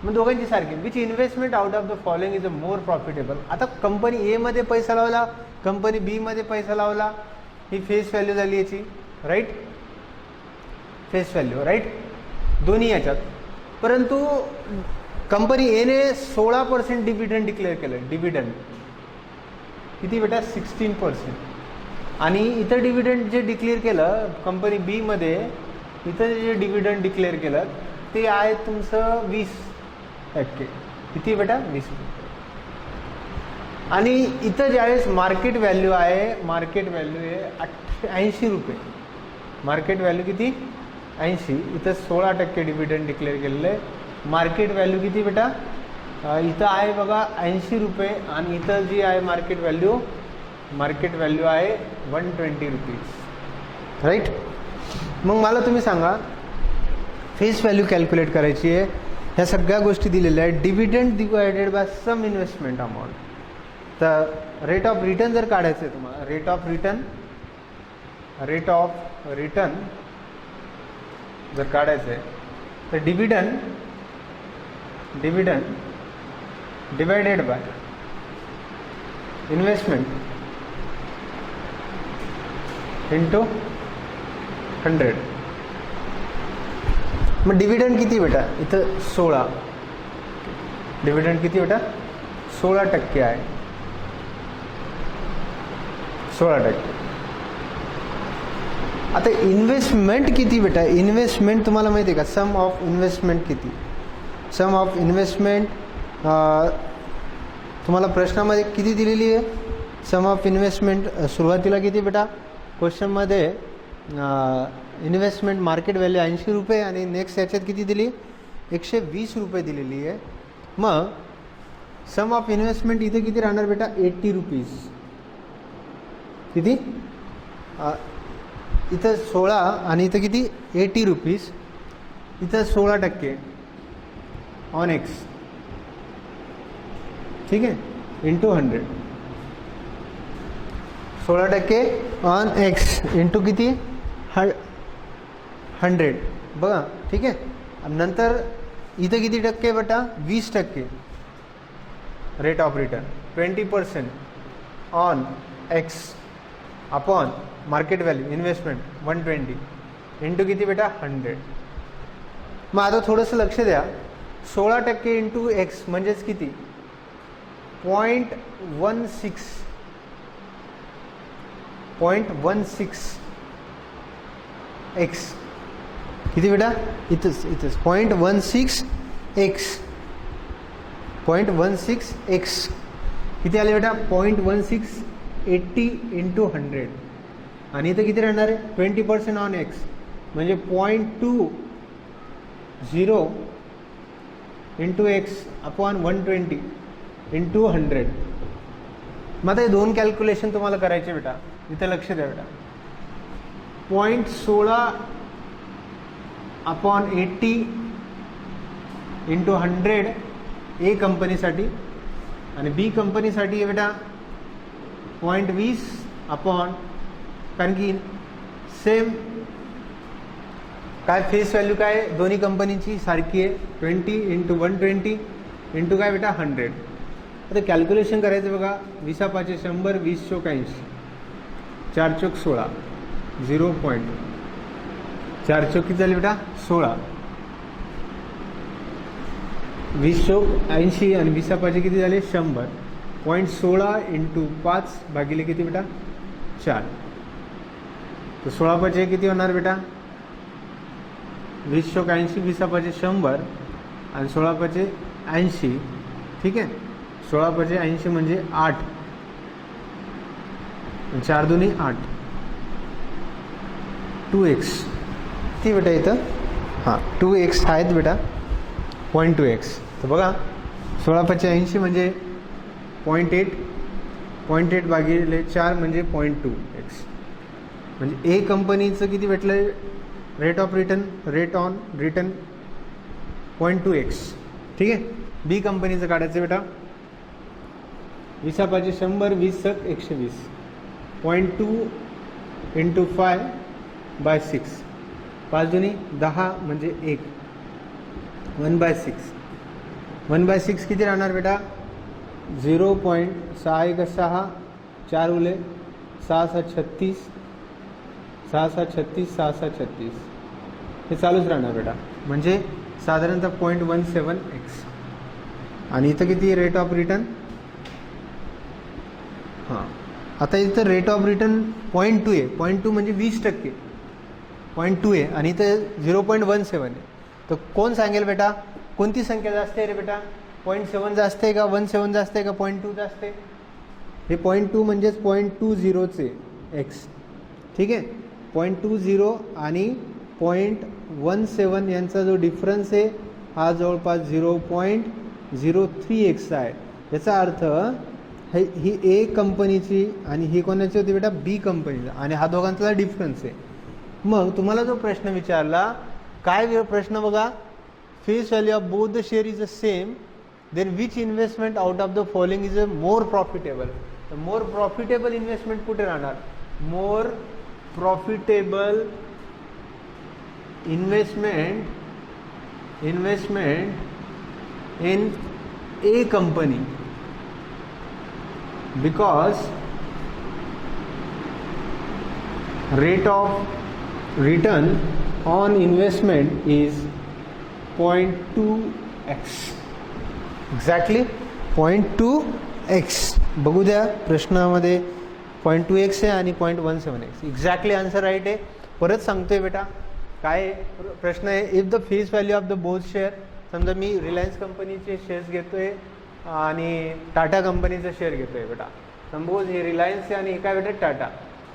A: मग दोघांची सारखी. Which investment out of the following is a more profitable. आता कंपनी ए मध्ये पैसा लावला, कंपनी बी मध्ये पैसा लावला, ही फेस व्हॅल्यू झाली याची. राईट? Face value. राईट? दोन्ही याच्यात. परंतु कंपनी एने 16% डिव्हिडंड डिक्लेअर केलं. डिव्हिडंड किती बेटा? 16%. आणि इथं डिव्हिडंड जे डिक्लेअर केलं कंपनी बी मध्ये, इथं जे डिव्हिडंड डिक्लेअर केलं ते आहे तुमचं 20%. किती बेटा? 20%. आणि इथं ज्यावेळेस मार्केट व्हॅल्यू आहे 80 रुपये. मार्केट व्हॅल्यू किती? 80. इथं 16% डिव्हिडंड डिक्लेअर केलेलं आहे. मार्केट व्हॅल्यू किती बेटा? इथं आहे बघा 80 रुपये आणि इथं जी आहे मार्केट व्हॅल्यू आहे 120 रुपीज. राईट? मग मला तुम्ही सांगा फेस व्हॅल्यू कॅल्क्युलेट करायची आहे. ह्या सगळ्या गोष्टी दिलेल्या आहेत. Dividend divided by sum investment amount. तर रेट ऑफ रिटर्न जर काढायचं आहे तुम्हाला, रेट ऑफ रिटर्न जर काढायचं आहे तर dividend divided bye investment into 100. मग डिव्हिडंड किती बेटा? इथं 16. डिव्हिडंड किती बेटा? 16% आहे. 16%. आता इन्व्हेस्टमेंट किती बेटा? इन्व्हेस्टमेंट तुम्हाला माहिती आहे का? सम ऑफ इन्व्हेस्टमेंट किती? सम ऑफ इन्व्हेस्टमेंट तुम्हाला प्रश्नामध्ये किती दिलेली आहे? सम ऑफ इन्व्हेस्टमेंट सुरुवातीला किती बेटा? क्वेश्चनमध्ये इन्व्हेस्टमेंट मार्केट व्हॅल्यू 80 रुपये आणि नेक्स्ट याच्यात किती दिली? 120 रुपये दिलेली आहे. मग सम ऑफ इन्व्हेस्टमेंट इथे किती राहणार बेटा? 80 रुपीज. किती? इथं 16 आणि इथं किती? 80 रुपीज. इथं 16% ऑन एक्स. ठीक आहे? इंटू 100. 16% ऑन एक्स इंटू किती? 100. बघा. ठीक आहे? नंतर इथं किती टक्के बेटा? 20% rate of return. 20% on x upon market value investment 120 into किती बेटा 100. मग आता थोडंसं लक्ष द्या, 16% इंटू एक्स म्हणजेच किती 0.16 एक्स किती बेटा इथंच 0.16 एक्स किती आले बेटा 0.1680 इंटू 100 आणि इथं किती राहणार आहे 20% ऑन एक्स म्हणजे 0.20 इंटू एक्स अपॉन 120 इंटू 100. मग आता हे दोन कॅल्क्युलेशन तुम्हाला करायचे बेटा, इथं लक्ष द्या बेटा. 0.16 अपॉन 80 इंटू 100 ए कंपनीसाठी आणि बी कंपनीसाठी आहे बेटा 0.20 अपॉन, कारण की सेम काय फेस व्हॅल्यू काय दोन्ही कंपनीची सारखी आहे 20 इंटू 120 इंटू काय बेटा 100. आता कॅल्क्युलेशन करायचं बघा, 20 पाचे 100 20 चोक 80 4 चोक 16 0.4 चोक किती झाले बेटा 16 20 चोक 80 आणि 20 पाचे किती झाले 100 0.16 इंटू 5 भागिले किती बेटा 4. तर 16 पाचे किती होणार बेटा 20 चोक 80 20 पाचे 100 आणि 16 पाचे 80. ठीक आहे, 16 पाचे 80 म्हणजे 8 4 दुनी 8 2x ती बेटा इथं हां 2x आहेत बेटा 0.2x. तर बघा 16 पाचे 80 म्हणजे 0.8 भागिले 4 म्हणजे 0.2x म्हणजे ए कंपनीचं किती भेटलं रेट ऑन रिटर्न 0.2x. ठीक आहे, बी कंपनीचं काढायचं बेटा 20 पाचे 100 20 सक 120 0.2 इंटू 5/6 5 दुनी 10 म्हणजे 1 1/6 किती राहणार बेटा 0.616 4 उले 6 36 हे चालूच राहणार बेटा म्हणजे साधारणतः 0.17x. आणि इथं किती रेट ऑफ रिटर्न हां आता इथं रेट ऑफ रिटर्न 0.2 आहे 0.2 म्हणजे 20% 0.2 आहे आणि इथं 0.17 आहे. तर कोण सांगेल बेटा कोणती संख्या जास्त आहे रे बेटा 0.7 जास्त आहे का 1.7 जास्त आहे का 0.2 जास्त आहे. हे 0.2 म्हणजेच 0.20चे एक्स. ठीक आहे, 0.20 आणि 0.17 यांचा जो डिफरन्स आहे हा जवळपास 0.03x आहे. याचा अर्थ ही ए कंपनीची आणि ही कोणाची होती बेटा बी कंपनीचा आणि हा दोघांचा डिफरन्स आहे. मग तुम्हाला जो प्रश्न विचारला काय प्रश्न बघा, face value of both the share is the same then which investment out of the following is a more profitable. तर मोर प्रॉफिटेबल इन्व्हेस्टमेंट कुठे राहणार more profitable investment in a company because rate of return on investment is 0.2x. Exactly 0.2x. बघू द्या प्रश्नामध्ये 0.2x आहे आणि 0.17x. Exactly answer right आहे. परत सांगतोय बेटा काय प्रश्न आहे, if the face value of the both share, समजा मी रिलायन्स कंपनीचे शेअर्स घेतोय आणि टाटा कंपनीचं शेअर घेतोय बेटा. सपोज हे रिलायन्स आहे आणि हे काय बेटा टाटा.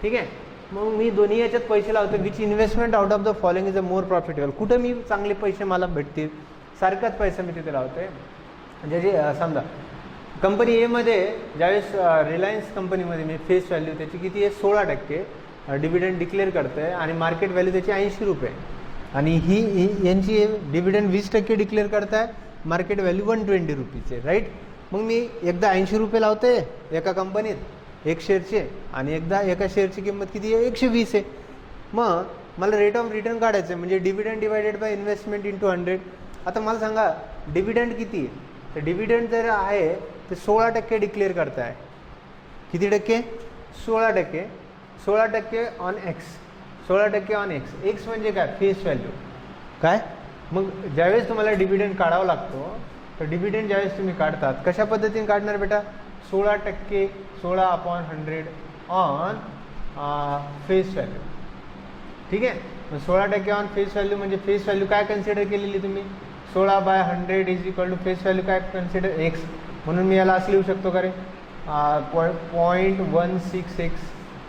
A: ठीक आहे, मग मी दोन्ही याच्यात पैसे लावतो. Which investment out of the following is a more profitable. कुठं मी चांगले पैसे मला भेटतील सारखाच पैसा मी तिथे लावतोय. म्हणजे जे समजा कंपनी एमध्ये ज्यावेळेस रिलायन्स कंपनीमध्ये मी फेस व्हॅल्यू त्याची किती आहे 16% डिव्हिडंड डिक्लेअर करतो आहे आणि मार्केट व्हॅल्यू त्याची 80 रुपये आणि ही यांची डिव्हिडंड 20% डिक्लेअर करताय, मार्केट व्हॅल्यू 120 रुपीचे राईट. मग मी एकदा 80 रुपये लावते एका कंपनीत एक शेअरचे आणि एकदा एका शेअरची किंमत किती आहे 120 आहे. मग मला रेट ऑफ रिटर्न काढायचं आहे म्हणजे dividend divided bye investment into 100. आता मला सांगा डिव्हिडंड किती आहे, तर डिव्हिडंड जर आहे ते 16% डिक्लेअर करताय किती टक्के? 16%. 16% on x. 16% on x. X म्हणजे काय? Face value. काय? मग ज्यावेळेस तुम्हाला डिव्हिडंड काढावा लागतो, तर डिव्हिडंड ज्यावेळेस तुम्ही काढतात, कशा पद्धतीने काढणार बेटा? 16%, 16/100 ऑन फेस व्हॅल्यू. ठीक आहे. मग 16% ऑन फेस व्हॅल्यू म्हणजे फेस व्हॅल्यू काय कन्सिडर केलेली तुम्ही? 16/100 is equal to face value काय कन्सिडर? एक्स. म्हणून मी याला असं लिहू शकतो का रे? 0.16x.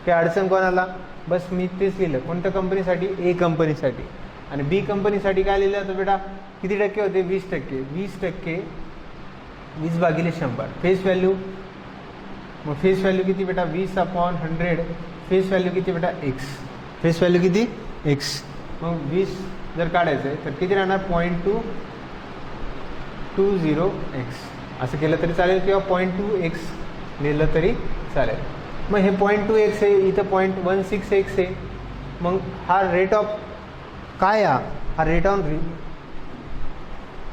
A: काही अडचण कोणाला? बस मी तेच लिहिलं. कोणत्या कंपनीसाठी? ए कंपनीसाठी. आणि बी कंपनीसाठी काय लिहिलं होतं बेटा? किती टक्के होते? 20%. 20%, 20/100 फेस व्हॅल्यू. मग फेस व्हॅल्यू किती बेटा? 20/100. फेस व्हॅल्यू किती बेटा? एक्स. फेस व्हॅल्यू किती? एक्स. मग 20 जर काढायचं आहे तर किती राहणार? 0.220x. असं केलं तरी चालेल किंवा 0.2x लिहिलं तरी चालेल. मग हे 0.2x आहे, इथं 0.16x आहे. मग हा रेट ऑफ काय? हा रेट ऑन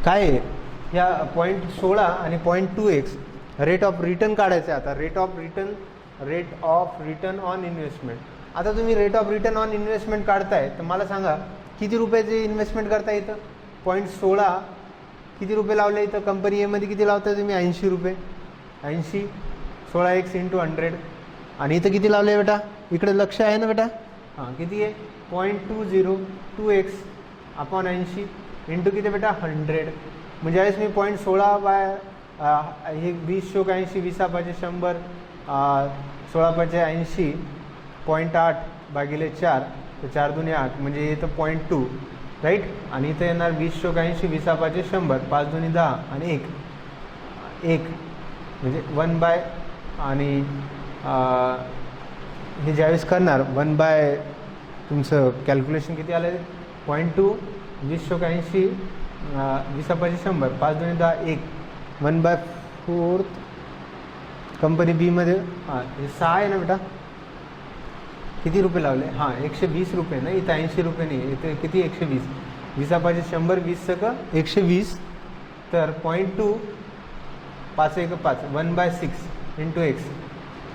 A: काय आहे? या 0.16 आणि 0.2x रेट ऑफ रिटर्न काढायचं आहे. आता rate of return on investment. आता तुम्ही rate of return on investment काढताय, तर मला सांगा किती रुपयाचे इन्व्हेस्टमेंट करताय इथं? 0.16 किती रुपये लावले इथं? कंपनी एमध्ये किती लावताय तुम्ही? 80 रुपये. 80, 16x × 100. आणि इथं किती लावले बेटा? इकडे लक्ष आहे ना बेटा? हां, किती आहे? 0.202x अपॉन 80 इंटू किती बेटा? 100. म्हणजे ज्यावेळेस मी 0.16 हे 20 × 80, 20/100, 16/80, 0.8/4, तर 4 × 2 = 8, म्हणजे इथं 0.2 राईट. आणि इथं येणार 20 × 80, 20/100, 5 × 2 = 10 आणि 1 म्हणजे 1 आणि हे ज्यावेळेस करणार 1 तुमचं कॅल्क्युलेशन किती आलं? 0.2, 20 × 80, 20/100, 5 × 2 = 10, 1/4. कंपनी बीमध्ये हे 6 आहे ना बेटा? किती रुपये लावले? हां, 120 रुपये ना. इथं 80 रुपये नाही, इथे किती? 120. 20/100, 20 × 120, तर 0.2, 5 × 1 = 5, 1/6 × x.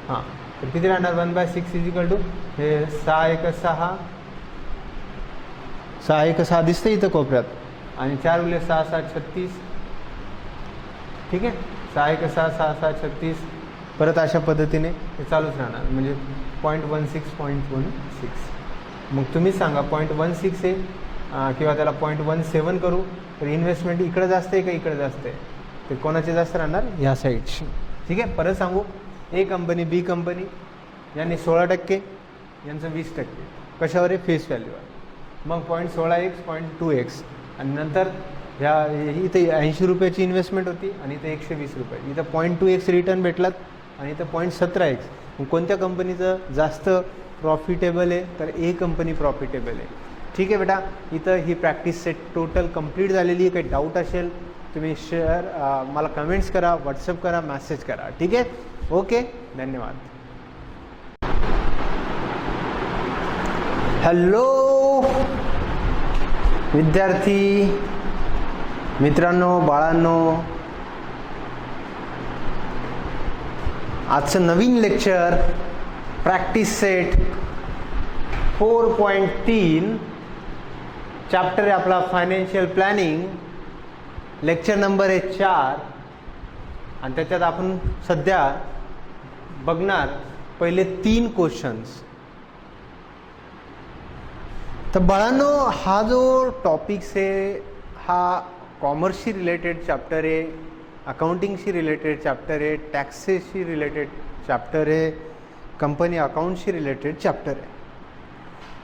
A: हां, तर किती राहणार? 1/6 = हे 6 × 1 = 6, 6 × 1 = 6 दिसतं इथं कोपऱ्यात. आणि 4 × 6 = 36. ठीक आहे. 6 × 1 = 6, 6 × 6 = 36. परत अशा पद्धतीने हे चालूच राहणार. म्हणजे 0.16. मग तुम्ही सांगा 0.16 आहे किंवा त्याला 0.17 करू, तर इन्व्हेस्टमेंट इकडं जास्त आहे का इकडं जास्त आहे? ते कोणाचे जास्त राहणार? ह्या साईडची. ठीक आहे. परत सांगू, ए कंपनी, बी कंपनी यांनी 16%, यांचं 20%. कशावर आहे? फेस व्हॅल्यूवर. मग 0.16x, 0.2x. आणि नंतर ह्या इथे 80 रुपयाची इन्व्हेस्टमेंट होती आणि इथं 120 रुपये. इथं 0.2x रिटर्न भेटलात आणि इथं 0.17x. कोणत्या कंपनीचं जास्त प्रॉफिटेबल आहे? तर ए कंपनी प्रॉफिटेबल आहे. ठीक आहे बेटा. इथं ही प्रॅक्टिस सेट टोटल कंप्लीट झालेली आहे. काही डाऊट असेल तुम्ही मला कमेंट्स करा, व्हॉट्सअप करा, मेसेज करा. ठीक आहे. ओके, धन्यवाद. हॅलो विद्यार्थी मित्रांनो, बाळांनो, आजचं नवीन लेक्चर प्रॅक्टिस सेट 4.3 चॅप्टर आहे आपला फायनान्शियल प्लॅनिंग. लेक्चर नंबर आहे 4 आणि त्याच्यात आपण सध्या बघणार पहिले 3 क्वेश्चन्स. तर बाळांनो, हा जो टॉपिक्स आहे हा कॉमर्सशी रिलेटेड चॅप्टर आहे, अकाउंटिंगशी रिलेटेड चॅप्टर आहे, टॅक्सेसशी रिलेटेड चॅप्टर आहे, कंपनी अकाउंटशी रिलेटेड चॅप्टर आहे.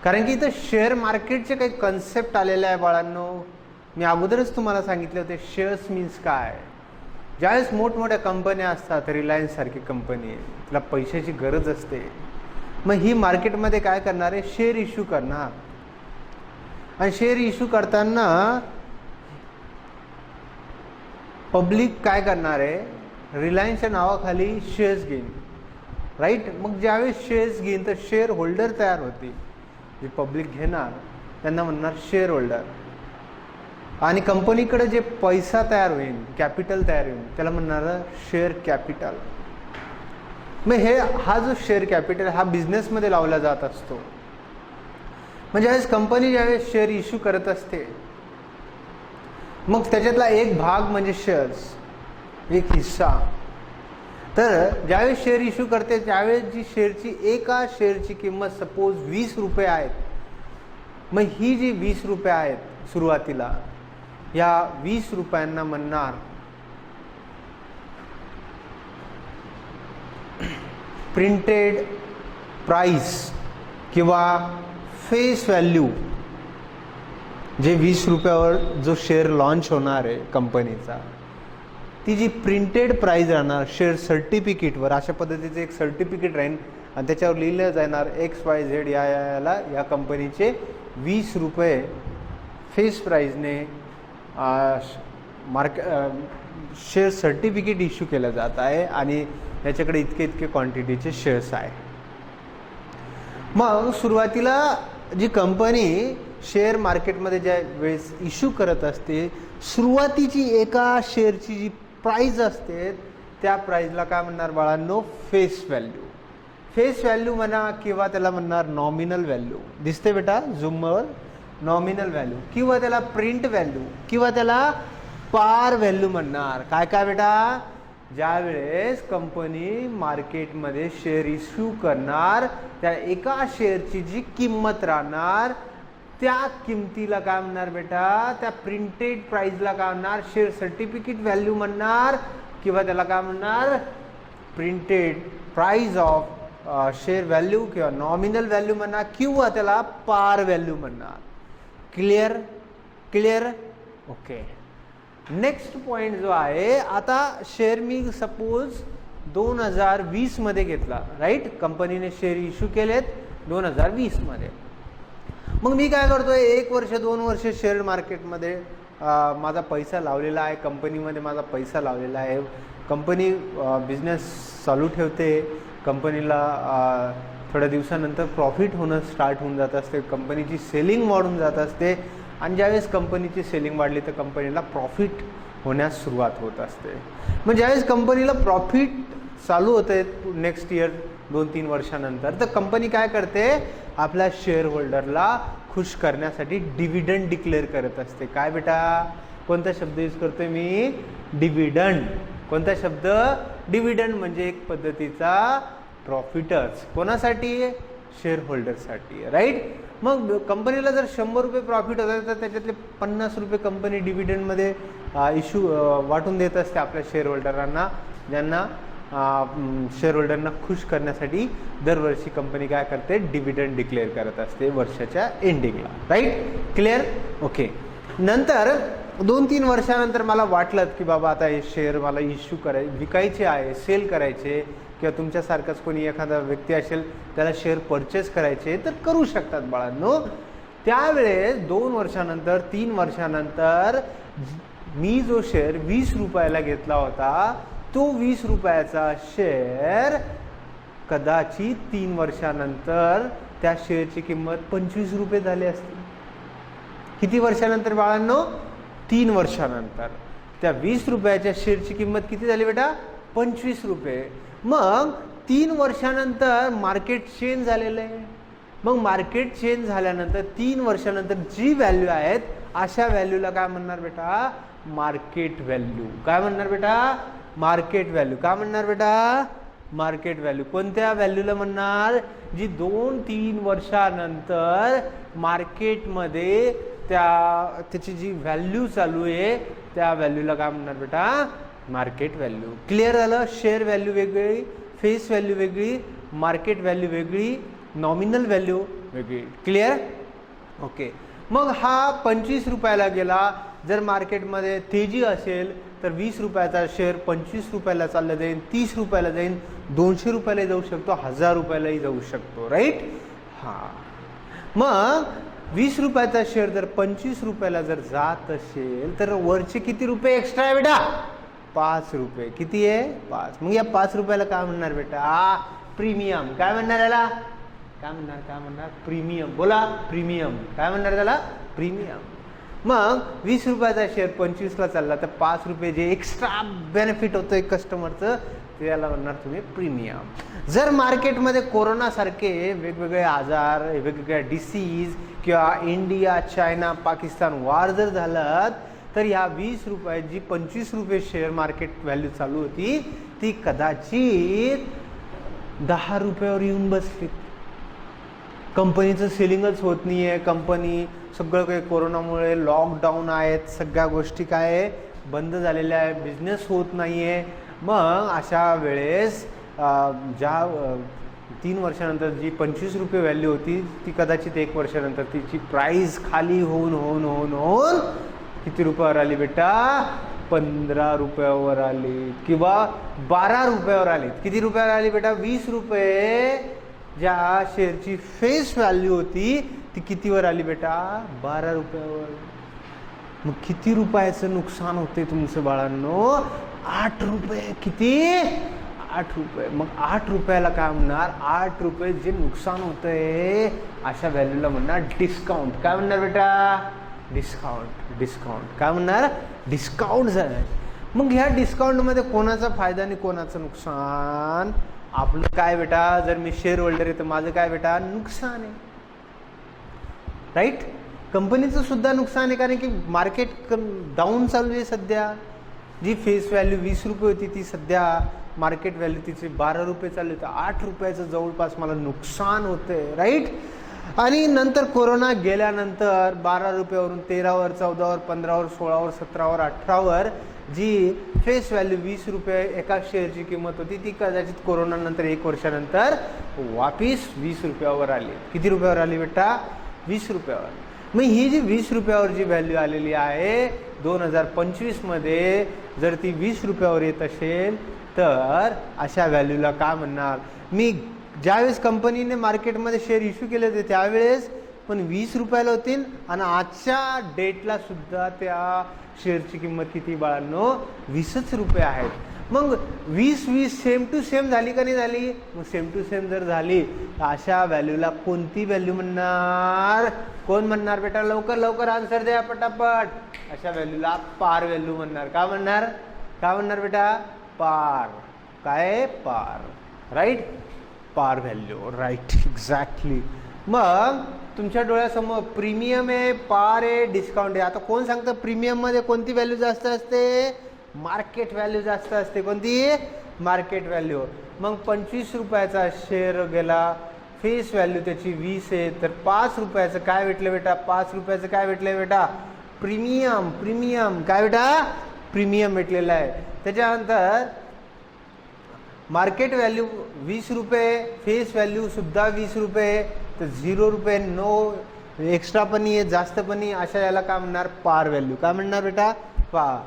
A: कारण की इथं शेअर मार्केटचे काही कन्सेप्ट आलेले आहे बाळांनो. मी अगोदरच तुम्हाला सांगितले होते शेअर्स मीन्स काय. ज्यावेळेस मोठमोठ्या कंपन्या असतात, रिलायन्स सारखी कंपनी आहे, तिला पैशाची गरज असते, मग ही मार्केटमध्ये काय करणार आहे? शेअर इश्यू करणार. आणि शेअर इश्यू करताना पब्लिक काय करणार आहे? रिलायन्सच्या नावाखाली शेअर्स घेईन, राईट. मग ज्यावेळेस शेअर्स घेईन तर शेअर होल्डर तयार होतील. जे पब्लिक घेणार त्यांना म्हणणार शेअर होल्डर. आणि कंपनीकडे जे पैसा तयार होईल, कॅपिटल तयार होईल, त्याला म्हणणार शेअर कॅपिटल. मग हा जो शेअर कॅपिटल हा बिझनेसमध्ये लावला जात असतो. म्हणजे ज्यावेळेस कंपनी ज्यावेळेस शेअर इश्यू करत असते, मग त्याच्यातला एक भाग म्हणजे शेअर्स, एक हिस्सा. तर ज्यावेळेस शेअर इश्यू करते त्यावेळेस जी शेअरची एका शेअरची किंमत सपोज 20 रुपये आहेत, मग ही जी 20 रुपये आहेत सुरुवातीला, या 20 रुपयांना म्हणणार प्रिंटेड प्राइस किंवा फेस व्हॅल्यू. जे 20 रुपयावर जो शेअर लॉन्च होणार आहे कंपनीचा, ती जी प्रिंटेड प्राइस राहणार शेअर सर्टिफिकेटवर, अशा पद्धतीचं एक सर्टिफिकेट राहील आणि त्याच्यावर लिहिलं जाणार XYZ या कंपनीचे 20 रुपये फेस प्राइजने शेअर सर्टिफिकेट इश्यू केलं जात आहे आणि त्याच्याकडे इतके इतके क्वांटिटीचे शेअर्स आहे. मग सुरुवातीला जी कंपनी शेअर मार्केटमध्ये ज्या वेळेस इश्यू करत असते, सुरुवातीची एका शेअरची जी प्राइस असते त्या प्राइसला काय म्हणणार बाळांनो? Face value. फेस व्हॅल्यू म्हणा किंवा त्याला म्हणणार नॉमिनल व्हॅल्यू. दिसते बेटा झूमवर? नॉमिनल व्हॅल्यू किंवा त्याला प्रिंट व्हॅल्यू किंवा त्याला पार व्हॅल्यू म्हणणार. काय काय बेटा? ज्या वेळेस कंपनी मार्केटमध्ये शेअर इश्यू करणार, त्या एका शेअरची जी किंमत राहणार त्या किमतीला काय म्हणणार बेटा? त्या प्रिंटेड प्राइसला काय म्हणणार? शेअर सर्टिफिकेट व्हॅल्यू म्हणणार किंवा त्याला काय म्हणणार? Printed price of share value किंवा नॉमिनल व्हॅल्यू म्हणणार किंवा त्याला पार व्हॅल्यू म्हणणार. Clear? Clear? Okay. Next point जो आहे, आता शेअर मी सपोज 2020 मध्ये घेतला, राईट? कंपनीने शेअर इश्यू केलेत 2020 मध्ये. मग मी काय करतोय, 1 वर्ष 2 वर्ष शेअर मार्केटमध्ये माझा पैसा लावलेला आहे, कंपनीमध्ये माझा पैसा लावलेला आहे. कंपनी बिझनेस चालू ठेवते, कंपनीला थोड्या दिवसानंतर प्रॉफिट होणं स्टार्ट होऊन जात असते, कंपनीची सेलिंग वाढून जात असते आणि ज्यावेळेस कंपनीची सेलिंग वाढली तर कंपनीला प्रॉफिट होण्यास सुरुवात होत असते. मग ज्यावेळेस कंपनीला प्रॉफिट चालू होते नेक्स्ट इयर 2-3 वर्षानंतर, तर कंपनी काय करते? आपल्या शेअर होल्डरला खुश करण्यासाठी डिव्हिडंड डिक्लेअर करत असते. काय बेटा? कोणता शब्द यूज करतोय मी? डिव्हिडंड. कोणता शब्द? डिव्हिडंड. म्हणजे एक पद्धतीचा प्रॉफिटच. कोणासाठी? शेअर होल्डरसाठी, राईट? मग कंपनीला जर 100 रुपये प्रॉफिट होत आहे तर त्याच्यातले 50 रुपये कंपनी डिव्हिडंडमध्ये वाटून देत असते आपल्या शेअर होल्डरांना, ज्यांना शेअर होल्डरना खुश करण्यासाठी दरवर्षी कंपनी काय करते? डिव्हिडंड डिक्लेअर करत असते वर्षाच्या एंडिंगला, राईट? क्लिअर? ओके. नंतर 2-3 वर्षानंतर मला वाटलं की बाबा आता हे शेअर मला इश्यू विकायचे आहे, सेल करायचे, किंवा तुमच्यासारखाच कोणी एखादा व्यक्ती असेल त्याला शेअर परचेस करायचे तर करू शकतात बाळांनो. त्यावेळेस 2 वर्षानंतर 3 वर्षानंतर मी जो शेअर 20 रुपयाला घेतला होता, तो 20 रुपयाचा शेअर कदाचित 3 वर्षानंतर त्या शेअरची किंमत 25 रुपये झाली असती. किती वर्षानंतर बाळांनो? 3 वर्षानंतर. त्या 20 रुपयाच्या शेअरची किंमत किती झाली बेटा? 25 रुपये. मग 3 वर्षानंतर मार्केट चेंज झालेलं आहे. मग मार्केट चेंज झाल्यानंतर 3 वर्षानंतर जी व्हॅल्यू आहेत अशा व्हॅल्यूला काय म्हणणार बेटा? Market value. काय म्हणणार बेटा? Market value. काय म्हणणार बेटा? Market value. कोणत्या व्हॅल्यूला म्हणणार? जी 2-3 वर्षानंतर मार्केटमध्ये त्याची जी व्हॅल्यू चालू आहे त्या व्हॅल्यूला काय म्हणणार बेटा? Market value. क्लिअर झालं? शेअर व्हॅल्यू वेगळी, फेस व्हॅल्यू वेगळी, मार्केट व्हॅल्यू वेगळी, नॉमिनल व्हॅल्यू वेगळी. क्लिअर? ओके. मग हा 25 रुपयाला गेला. जर मार्केटमध्ये तेजी असेल तर 20 रुपयाचा शेअर 25 रुपयाला चालला जाईल, 30 रुपयाला जाईल, 200 रुपयालाही जाऊ शकतो, 1000 रुपयालाही जाऊ शकतो, राईट? हां. मग 20 रुपयाचा शेअर जर 25 रुपयाला जर जात असेल तर वरचे किती रुपये एक्स्ट्रा आहे बेटा? 5 रुपये. किती आहे? 5. मग या 5 रुपयाला काय म्हणणार बेटा? प्रीमियम. काय म्हणणार याला? काय म्हणणार? प्रीमियम. बोला. प्रीमियम. काय म्हणणार त्याला? प्रीमियम. मग 20 रुपयाचा शेअर 25ला चालला तर 5 रुपये जे एक्स्ट्रा बेनिफिट होतं एक कस्टमरचं त्याला म्हणणार तुम्ही प्रीमियम. जर मार्केटमध्ये कोरोनासारखे वेगवेगळे आजार, वेगवेगळ्या डिसीज किंवा इंडिया, चायना, पाकिस्तान वार जर झालं तर ह्या 20 रुपये जी 25 रुपये शेअर मार्केट व्हॅल्यू चालू होती ती कदाचित 10 रुपयावर येऊन बसली. कंपनीचं सेलिंगच होत नाही आहे. कंपनी सगळं काही कोरोनामुळे लॉकडाऊन आहेत, सगळ्या गोष्टी काय आहे बंद झालेल्या आहे, बिझनेस होत नाही आहे. मग अशा वेळेस ज्या 3 वर्षानंतर जी 25 रुपये व्हॅल्यू होती ती कदाचित 1 वर्षानंतर तिची प्राईस खाली होऊन किती रुपयावर आली बेटा? 15 रुपयावर आली किंवा 12 रुपयावर आली. किती रुपयावर आली बेटा? 20 रुपये ज्या शेअरची फेस व्हॅल्यू होती ती कितीवर आली बेटा? 12 रुपयावर. मग किती रुपयाचं नुकसान होते तुमचं बाळांनो? 8 रुपये. किती? 8 रुपये. मग 8 रुपयाला काय म्हणणार? 8 रुपये जे नुकसान होतंय अशा व्हॅल्यूला म्हणणार डिस्काउंट. काय म्हणणार बेटा? डिस्काउंट. डिस्काउंट. काय म्हणणार? डिस्काउंट झालं. मग ह्या डिस्काउंटमध्ये कोणाचा फायदा आणि कोणाचं नुकसान? आपलं काय बेटा? जर मी शेअर होल्डर आहे तर माझं काय बेटा? नुकसान आहे. राईट. कंपनीचं सुद्धा नुकसान आहे कारण की मार्केट डाऊन चालू आहे सध्या. जी फेस व्हॅल्यू 20 रुपये होती ती सध्या मार्केट व्हॅल्यू तिची 12 रुपये चालू आहे. तर 8 रुपयाचं जवळपास मला नुकसान होतंय. राईट. आणि नंतर कोरोना गेल्यानंतर 12 रुपयावरून 13वर, 14वर, 15वर, 16वर, 17वर, 18वर जी फेस व्हॅल्यू 20 रुपये एका शेअरची किंमत होती ती कदाचित कोरोनानंतर 1 वर्षानंतर वापिस 20 रुपयावर आली. किती रुपयावर आली बेटा? 20 रुपयावर. मग ही जी 20 रुपयावर जी व्हॅल्यू आलेली आहे 2025मध्ये जर ती 20 रुपयावर येत असेल तर अशा व्हॅल्यूला काय म्हणणार? मी ज्यावेळेस कंपनीने मार्केटमध्ये शेअर इश्यू केले होते त्यावेळेस पण 20 रुपयाला होतील आणि आजच्या डेटला सुद्धा त्या शेअरची किंमत किती बाळांनो? 20च रुपये आहेत. मग 20 सेम टू सेम झाली का नाही झाली? मग सेम टू सेम जर झाली तर अशा व्हॅल्यूला कोणती व्हॅल्यू म्हणणार? कोण म्हणणार बेटा? लवकर लवकर आन्सर द्या पटापट. अशा व्हॅल्यूला पार व्हॅल्यू म्हणणार. का म्हणणार? काय म्हणणार बेटा? पार. काय? पार. राईट. पार व्हॅल्यू. राईट. एक्झॅक्टली. मग तुमच्या डोळ्यासमोर प्रीमियम आहे, पार आहे, डिस्काउंट आहे. आता कोण सांगतं प्रीमियममध्ये कोणती व्हॅल्यू जास्त असते? मार्केट व्हॅल्यू जास्त असते. कोणती? Market value. मग 25 रुपयाचा शेअर गेला, फेस व्हॅल्यू त्याची 20 आहे तर 5 रुपयाचं काय भेटलं बेटा? 5 रुपयाचं काय भेटलं बेटा? प्रीमियम. प्रीमियम. काय बेटा? प्रीमियम भेटलेलं आहे. त्याच्यानंतर मार्केट व्हॅल्यू 20 रुपये, फेस व्हॅल्यू सुद्धा 20 रुपये, तर 0 रुपये, नो एक्स्ट्रा पण नाही आहे, जास्त पण नाही. अशा याला काय म्हणणार? पार व्हॅल्यू. काय म्हणणार बेटा? पार.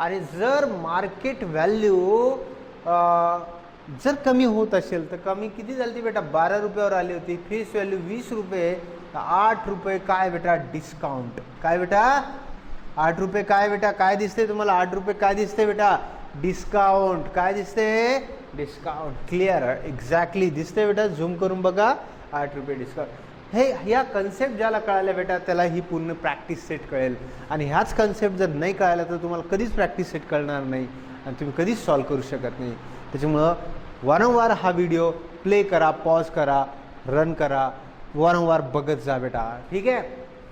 A: आणि जर मार्केट व्हॅल्यू जर कमी होत असेल तर कमी किती झाली बेटा? 12 रुपयावर आली होती. फेस व्हॅल्यू 20 रुपये, तर 8 रुपये काय बेटा? डिस्काउंट. काय बेटा? 8 रुपये. काय बेटा? काय दिसते तुम्हाला? 8 रुपये काय दिसते बेटा? डिस्काउंट. काय दिसते? डिस्काउंट. क्लिअर. एक्झॅक्टली दिसते बेटा. झूम करून बघा. 8 रुपये डिस्काउंट. हे ह्या कन्सेप्ट ज्याला कळाल्या बेटा त्याला ही पूर्ण प्रॅक्टिस सेट कळेल. आणि ह्याच कन्सेप्ट जर नाही कळाला तर तुम्हाला कधीच प्रॅक्टिस सेट कळणार नाही आणि तुम्ही कधीच सॉल्व करू शकत नाही. त्याच्यामुळं वारंवार हा व्हिडिओ प्ले करा, पॉज करा, रन करा, वारंवार बघत जा बेटा. ठीक आहे.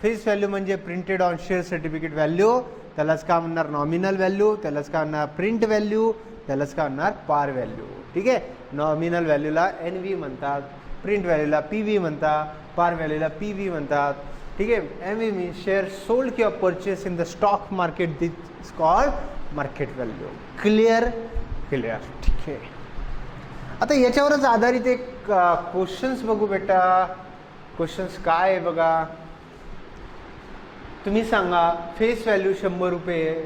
A: फेस व्हॅल्यू म्हणजे printed on share certificate value, त्यालाच काय म्हणणार? Nominal value. त्यालाच काय म्हणणार? Print value. त्यालाच काय म्हणणार? पार व्हॅल्यू. ठीक आहे. नॉमिनल व्हॅल्यूला NV म्हणतात, प्रिंट व्हॅल्यूला PV म्हणतात, पार व्हॅल्यूला PV म्हणतात. ठीक आहे. MV मीन्स शेअर सोल्ड किंवा purchase in the stock market, this called market value. Clear? Clear. ठीक आहे. आता याच्यावरच आधारित एक क्वेश्चन्स बघू बेटा. क्वेश्चन्स काय आहे बघा. तुम्ही सांगा फेस व्हॅल्यू 100 रुपये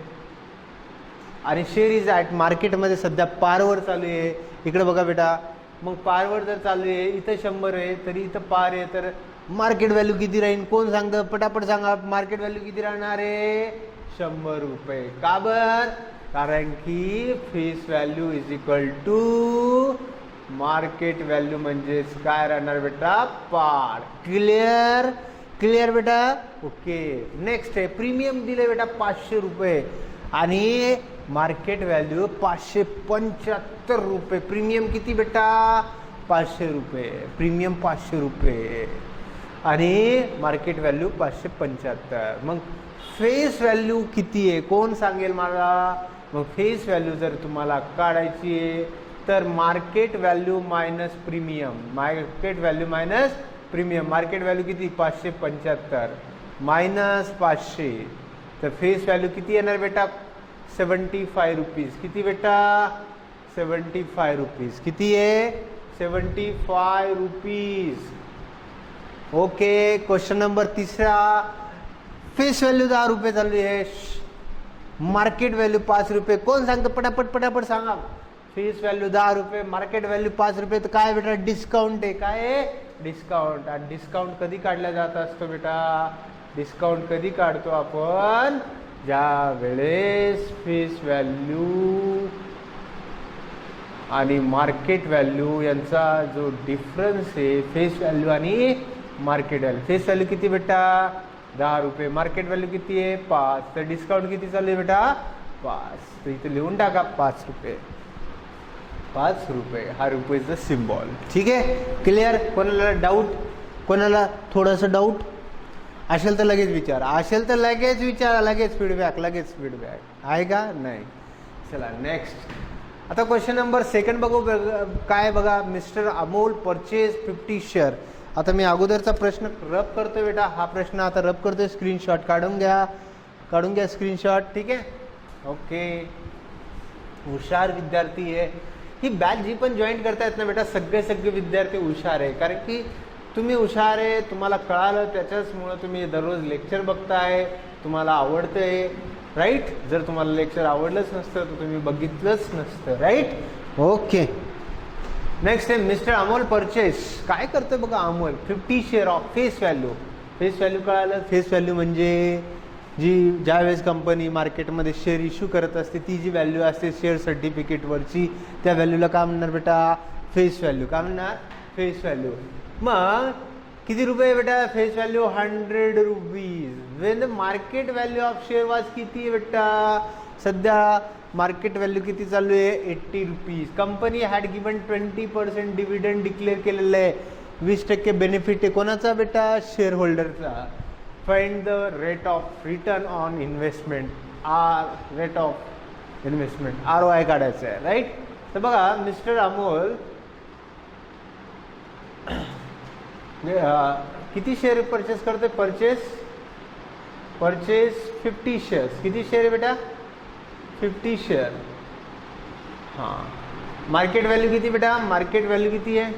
A: आणि शेअर इज ॲट मार्केटमध्ये सध्या पारवर चालू आहे. इकडे बघा बेटा. मग पारवर जर चालू आहे, इथं 100 आहे तरी इथं पार आहे, तर मार्केट व्हॅल्यू किती राहील? कोण सांगतं? पटापट सांगा. मार्केट व्हॅल्यू किती राहणार आहे? 100 रुपये. का बर? कारण की face value is equal to market value म्हणजेच काय राहणार बेटा? पार. क्लिअर? क्लिअर बेटा. ओके. नेक्स्ट आहे प्रीमियम दिले बेटा 500 रुपये आणि मार्केट व्हॅल्यू 575 रुपये. प्रीमियम किती बेटा? 500 रुपये. प्रीमियम 500 रुपये आणि मार्केट व्हॅल्यू 575. मग फेस व्हॅल्यू किती आहे कोण सांगेल मला? मग फेस व्हॅल्यू जर तुम्हाला काढायची आहे तर market value minus premium. Market value minus premium. Market value किती? 575 मायनस 500. तर फेस व्हॅल्यू किती येणार बेटा? 75 रुपीज. किती बेटा? 75 रुपीज. किती आहे? 75 रुपीज. ओके. क्वेश्चन नंबर तिसरा. फेस व्हॅल्यू 10 रुपये चालू आहे, मार्केट व्हॅल्यू 5 रुपये. कोण सांगतं? पटापट पटापट सांगा. फेस व्हॅल्यू 10 रुपये, मार्केट व्हॅल्यू 5 रुपये. तर काय बेटा? डिस्काउंट आहे. काय आहे? डिस्काउंट. आणि डिस्काउंट कधी काढला जात असतो बेटा? डिस्काउंट कधी काढतो आपण? ज्या वेळेस फेस व्हॅल्यू आणि मार्केट व्हॅल्यू यांचा जो डिफरन्स आहे, फेस व्हॅल्यू आणि मार्केट व्हॅल्यू. फेस व्हॅल्यू किती बेटा? 10 रुपये. मार्केट व्हॅल्यू किती आहे? 5. तर डिस्काउंट किती चालू आहे बेटा? 5. तर इथे लिहून टाका 5 रुपये. 5 रुपये हा रुपयेचा सिम्बॉल. ठीक आहे. क्लिअर? कोणाला डाऊट? कोणाला थोडंसं डाऊट असेल तर लगेच विचारा. असेल तर लगेच विचारा. लगेच फीडबॅक. लगेच फीडबॅक आहे का? नाही. चला नेक्स्ट. आता क्वेश्चन नंबर सेकंड बघू. काय बघा. Mister Amol purchase 50 share. आता मी अगोदरचा प्रश्न रब करतोय बेटा. हा प्रश्न आता रब करतोय. स्क्रीनशॉट काढून घ्या. काढून घ्या स्क्रीनशॉट. ठीक आहे. ओके. हुशार विद्यार्थी आहे. ही बॅच जी पण जॉईन करतायत ना बेटा, सगळे विद्यार्थी हुशार आहे. कारण की तुम्ही हुशार आहे, तुम्हाला कळालं, त्याच्याचमुळं तुम्ही दररोज लेक्चर बघताय, तुम्हाला आवडतंय. राईट? जर तुम्हाला लेक्चर आवडलंच नसतं तर तुम्ही बघितलंच नसतं. राईट? ओके. नेक्स्ट आहे मिस्टर अमोल परचेस. काय करतं बघा Amol? 50 share of face value. Face value कळालं? फेस व्हॅल्यू म्हणजे ज्यावेळेस कंपनी मार्केटमध्ये शेअर इश्यू करत असते ती जी व्हॅल्यू असते शेअर सर्टिफिकेटवरची, त्या व्हॅल्यूला काय म्हणणार बेटा? Face value. काय म्हणणार? Face value. मग किती रुपये बेटा? Face value 100 rupees. Wien the market value of share was किती आहे बेटा? सध्या मार्केट व्हॅल्यू किती चालू आहे? 80 rupees. Company had given 20% dividend declare केलेलं आहे. 20% बेनिफिट आहे कोणाचा बेटा? शेअर होल्डरचा. Find the rate of return on investment. Rate of investment ROI काढायचं आहे. राईट? तर बघा मिस्टर अमोल किती शेअर परचेस करतोय? Purchase 50 shares. किती शेअर आहे बेटा? 50 शेअर. हां. मार्केट व्हॅल्यू किती बेटा? मार्केट व्हॅल्यू किती आहे?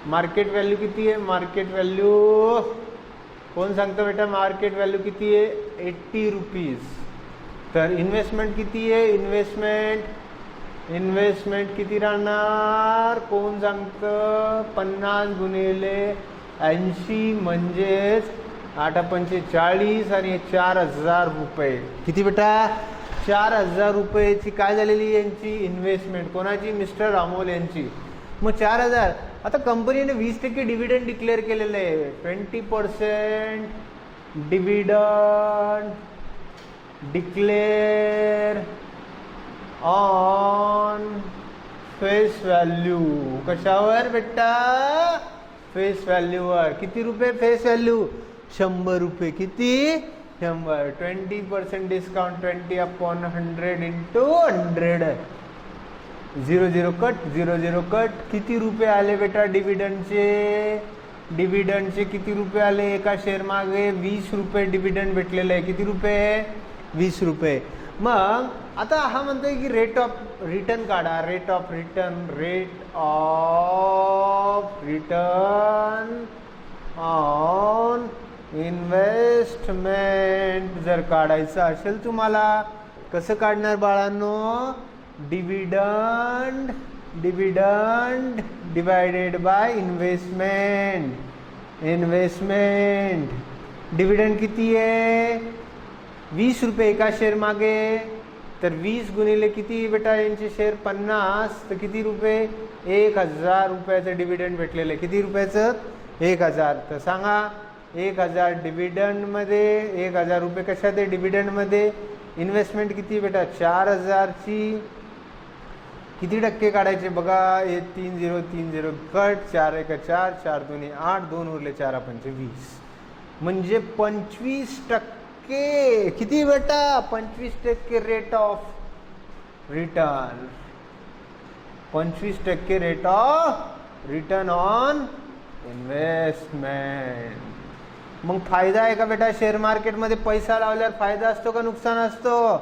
A: मार्केट व्हॅल्यू किती आहे? मार्केट व्हॅल्यू कोण सांगतं बेटा? मार्केट व्हॅल्यू किती आहे? 80 रुपीज. तर इन्व्हेस्टमेंट किती आहे? इन्व्हेस्टमेंट किती राहणार? कोण सांगतं? 50 गुणिले 80 म्हणजेच 8×5 40 आणि 4000 रुपये. किती बेटा? 4000 रुपयेची काय झालेली यांची इन्व्हेस्टमेंट. कोणाची? मिस्टर अमोल यांची. मग 4000. आता कंपनीने 20% डिव्हिडंड डिक्लेअर केलेलं आहे. 20% dividend declare on face value. कशावर बेटा? फेस व्हॅल्यूवर. किती रुपये फेस व्हॅल्यू? 100 रुपये. किती? 100. 20% डिस्काउंट 20/100 × 100. 0 कट. 0 कट. किती रुपये आले बेटा डिव्हिडंडचे? डिव्हिडंडचे किती रुपये आले? एका शेअर मागे 20 रुपये डिव्हिडंड भेटलेलं आहे. किती रुपये? 20 रुपये. मग आता हा म्हणतोय की रेट ऑफ रिटर्न काढा. Rate of return on investment जर काढायचं असेल तुम्हाला, कसं काढणार बाळांनो? Dividend divided bye investment. Dividend किती आहे? 20 रुपये एका शेअर मागे. तर 20 गुणिले किती बेटा यांचे शेअर? 50. तर किती रुपये? 1000 रुपयाचं डिव्हिडंड भेटलेलं आहे. किती रुपयाचं? 1000. तर सांगा 1000 डिव्हिडंडमध्ये 1000 रुपये कशात आहे? डिव्हिडंडमध्ये. इन्व्हेस्टमेंट किती बेटा 4,000ची किती टक्के काढायचे बघा, हे 3030 कट, 4 1 4, 4 2 8, 2 उरले 4 5 20, म्हणजे 25% किती बेटा 25% rate of return, 25% rate of return on investment. मग फायदा आहे का बेटा? शेअर मार्केटमध्ये पैसा लावल्यावर फायदा असतो का नुकसान असतो?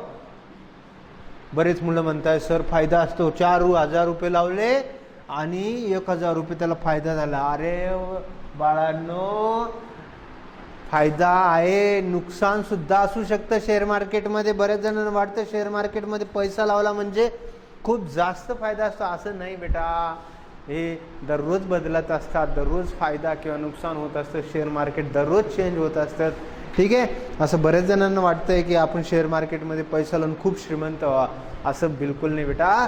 A: बरेच मुलं म्हणताय सर फायदा असतो, 4,000 रुपये लावले आणि 1,000 रुपये त्याला फायदा झाला. अरे बाळांनो, फायदा आहे, नुकसान सुद्धा असू शकतं शेअर मार्केटमध्ये. बऱ्याच जणांना वाटतं शेअर मार्केटमध्ये पैसा लावला म्हणजे खूप जास्त फायदा असतो. असं नाही बेटा, हे दररोज बदलत असतात, दररोज फायदा किंवा नुकसान होत असतं. शेअर मार्केट दररोज चेंज होत असतात. ठीक आहे, असं बऱ्याच जणांना वाटतंय की आपण शेअर मार्केटमध्ये पैसा लावून खूप श्रीमंत व्हा. असं बिलकुल नाही बेटा.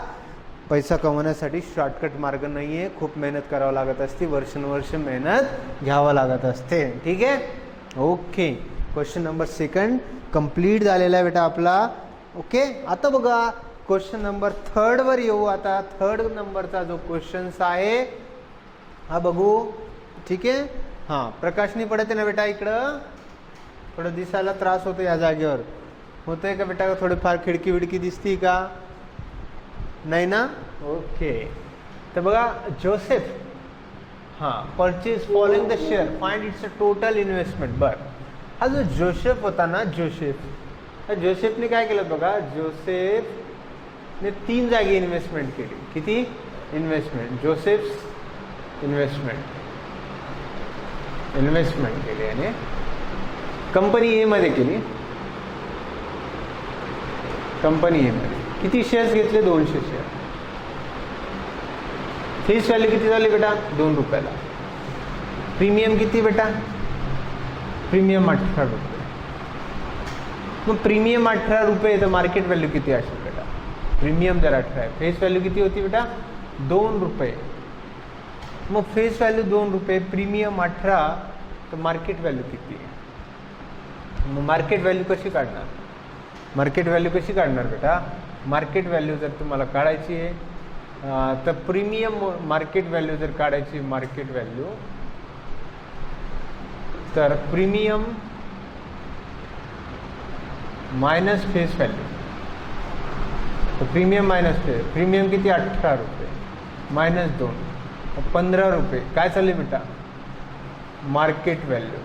A: पैसा कमवण्यासाठी शॉर्टकट मार्ग नाही आहे, खूप मेहनत करावं लागत असते, वर्षानुवर्ष मेहनत घ्यावं लागत असते. ठीक आहे, ओके. क्वेश्चन नंबर 2 कंप्लीट झालेला आहे बेटा आपला. ओके, आता बघा क्वेश्चन नंबर 3 वर येऊ. आता 3 नंबरचा जो क्वेश्चन्स आहे हा बघू. ठीक आहे, हां प्रकाश नाही पडत आहे ना बेटा? इकडं थोडं दिसायला त्रास होतो या जागेवर, होतंय का बेटा? थोडीफार खिडकी विडकी दिसती का? नाही ना? ओके. तर बघा जोसेफ, हां purchase following the share, find it's a total investment. बरं, हा जो जोसेफ होता ना, जोसेफने काय केलं बघा, जोसेफने 3 जागी इन्व्हेस्टमेंट केली. किती इन्व्हेस्टमेंट? जोसेफ इन्व्हेस्टमेंट केली आणि कंपनी ए मध्ये केली. कंपनी ए मध्ये किती शेअर्स घेतले? 200 शेअर. फेस व्हॅल्यू किती झाली बेटा? 2 रुपयाला. प्रीमियम किती बेटा? प्रीमियम 18 रुपये. मग प्रीमियम 18 रुपये तर मार्केट व्हॅल्यू किती असेल बेटा? प्रीमियम जर 18 आहे, फेस व्हॅल्यू किती होती बेटा? 2 रुपये. मग फेस व्हॅल्यू 2 रुपये, प्रीमियम 18, तर मार्केट व्हॅल्यू किती आहे? मग मार्केट व्हॅल्यू कशी काढणार? मार्केट व्हॅल्यू कशी काढणार बेटा? मार्केट व्हॅल्यू जर तुम्हाला काढायची आहे तर प्रीमियम मार्केट व्हॅल्यू जर काढायची, मार्केट व्हॅल्यू तर प्रीमियम मायनस फेस व्हॅल्यू. तर प्रीमियम मायनस फेस, प्रीमियम किती? 18 रुपये मायनस 2, 15 रुपये. काय चालले बेटा? Market value.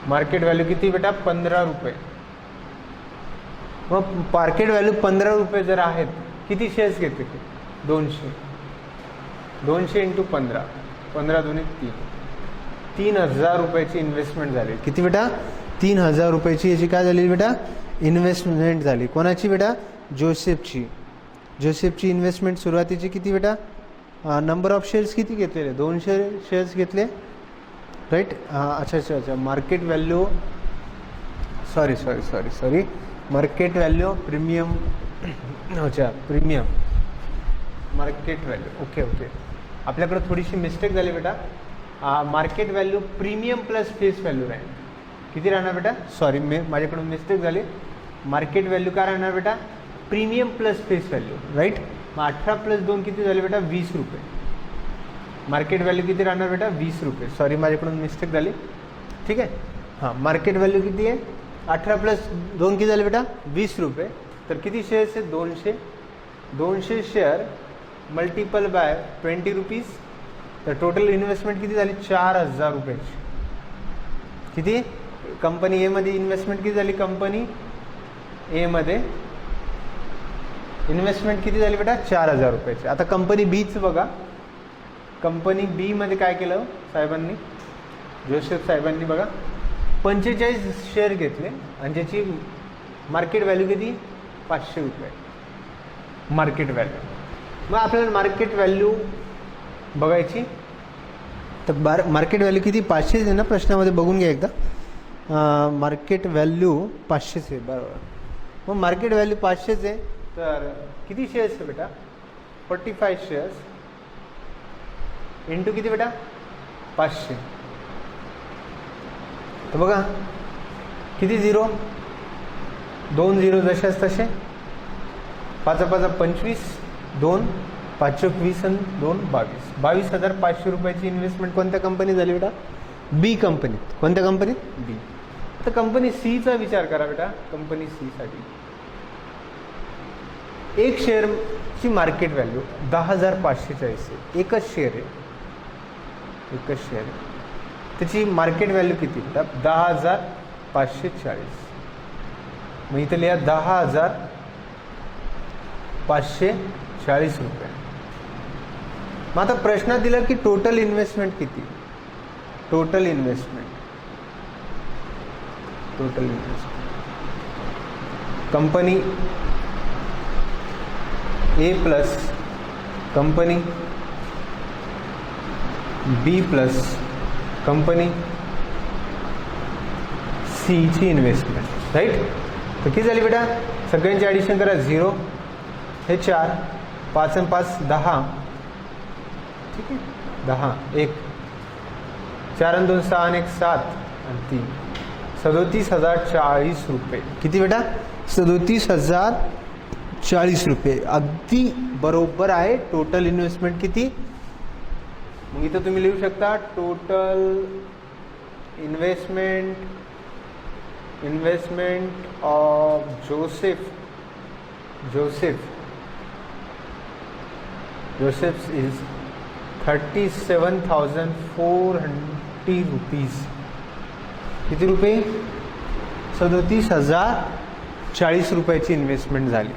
A: मार्केट व्हॅल्यू किती बेटा? 15 रुपये. मग मार्केट व्हॅल्यू 15 रुपये जर आहेत, किती शेअर्स घेतले? 200. 200 इंटू 15, 15 दुनी 3, 3,000 रुपयाची इन्व्हेस्टमेंट झाली. किती बेटा? 3,000 रुपयाची याची काय झाली बेटा? इन्व्हेस्टमेंट झाली. कोणाची बेटा? जोसेफची. जोसेफची इन्व्हेस्टमेंट सुरुवातीची किती बेटा? नंबर ऑफ शेअर्स किती घेतलेले? 200 शेअर्स घेतले, राईट? अच्छा. Market value, sorry market value premium, अच्छा प्रीमियम मार्केट व्हॅल्यू. ओके, आपल्याकडे थोडीशी मिस्टेक झाली बेटा. Market value premium plus face value राहील. किती राहणार बेटा? सॉरी, माझ्याकडून मिस्टेक झाली. मार्केट व्हॅल्यू काय राहणार बेटा? Premium plus face value, right? मग 18 प्लस 2 किती झाले बेटा? 20 रुपये. मार्केट व्हॅल्यू किती राहणार बेटा? 20 रुपये. सॉरी, माझ्याकडून मिस्टेक झाली. ठीक आहे, हां मार्केट व्हॅल्यू किती आहे? 18 प्लस 2 किती झाले बेटा? 20 रुपये. तर किती शेअर्स आहेत? 200. 200 शेअर मल्टिपल बाय 20 रुपीज. तर टोटल इन्व्हेस्टमेंट किती झाली? 4,000 रुपयाची. किती? कंपनी ए मध्ये इन्व्हेस्टमेंट किती झाली? कंपनी ए मध्ये इन्व्हेस्टमेंट किती झाली बेटा? 4,000 रुपयाची. आता कंपनी बीच बघा. कंपनी बी मध्ये काय केलं साहेबांनी, जोसेफ साहेबांनी बघा, 45 शेअर घेतले आणि ज्याची मार्केट व्हॅल्यू किती? 500 रुपये मार्केट व्हॅल्यू. मग आपल्याला मार्केट व्हॅल्यू बघायची. तर मार्केट व्हॅल्यू किती? 500 आहे ना प्रश्नामध्ये, बघून घ्या एकदा. मार्केट व्हॅल्यू 500 आहे, बरोबर. मग मार्केट व्हॅल्यू 500 आहे, तर किती शेअर्स आहे बेटा? 45 शेअर्स इंटू किती बेटा? 500. तर बघा किती? 0. 2 झिरो जशाच तसे, 5 5 25, 2 5 20 आणि 2 22, 22,500 रुपयाची इन्व्हेस्टमेंट कोणत्या कंपनीत झाली बेटा? बी कंपनीत. कोणत्या कंपनीत? बी. तर कंपनी सीचा विचार करा बेटा. कंपनी सी साठी एक शेअरची मार्केट व्हॅल्यू 10,540 आहे. एकच शेअर आहे, एकच शेअर आहे. त्याची मार्केट व्हॅल्यू किती बेटा? 10,540. मग इथं लिहा 10,540 रुपये. मग आता प्रश्नात दिलं की टोटल इन्व्हेस्टमेंट किती? टोटल इन्व्हेस्टमेंट कंपनी ए प्लस कंपनी बी प्लस कंपनी सी ची इन्व्हेस्टमेंट, राईट? तर किती झाली बेटा? सगळ्यांची ॲडिशन करा. 0 हे 4, 5 आणि 5 10, ठीक आहे, 10, 1 4 आणि 2 6 आणि 1 7 आणि 3 37,040 रुपये. किती बेटा? 37,040 रुपये. अगदी बरोबर आहे. टोटल इन्व्हेस्टमेंट किती? मग इथं तुम्ही लिहू शकता total investment of Joseph is 37,400 rupees. किती रुपये? 37,040 रुपयाची इन्व्हेस्टमेंट झाली.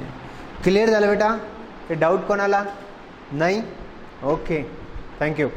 A: क्लिअर झालं बेटा? हे डाऊट कोणाला नाही? Okay, thank you.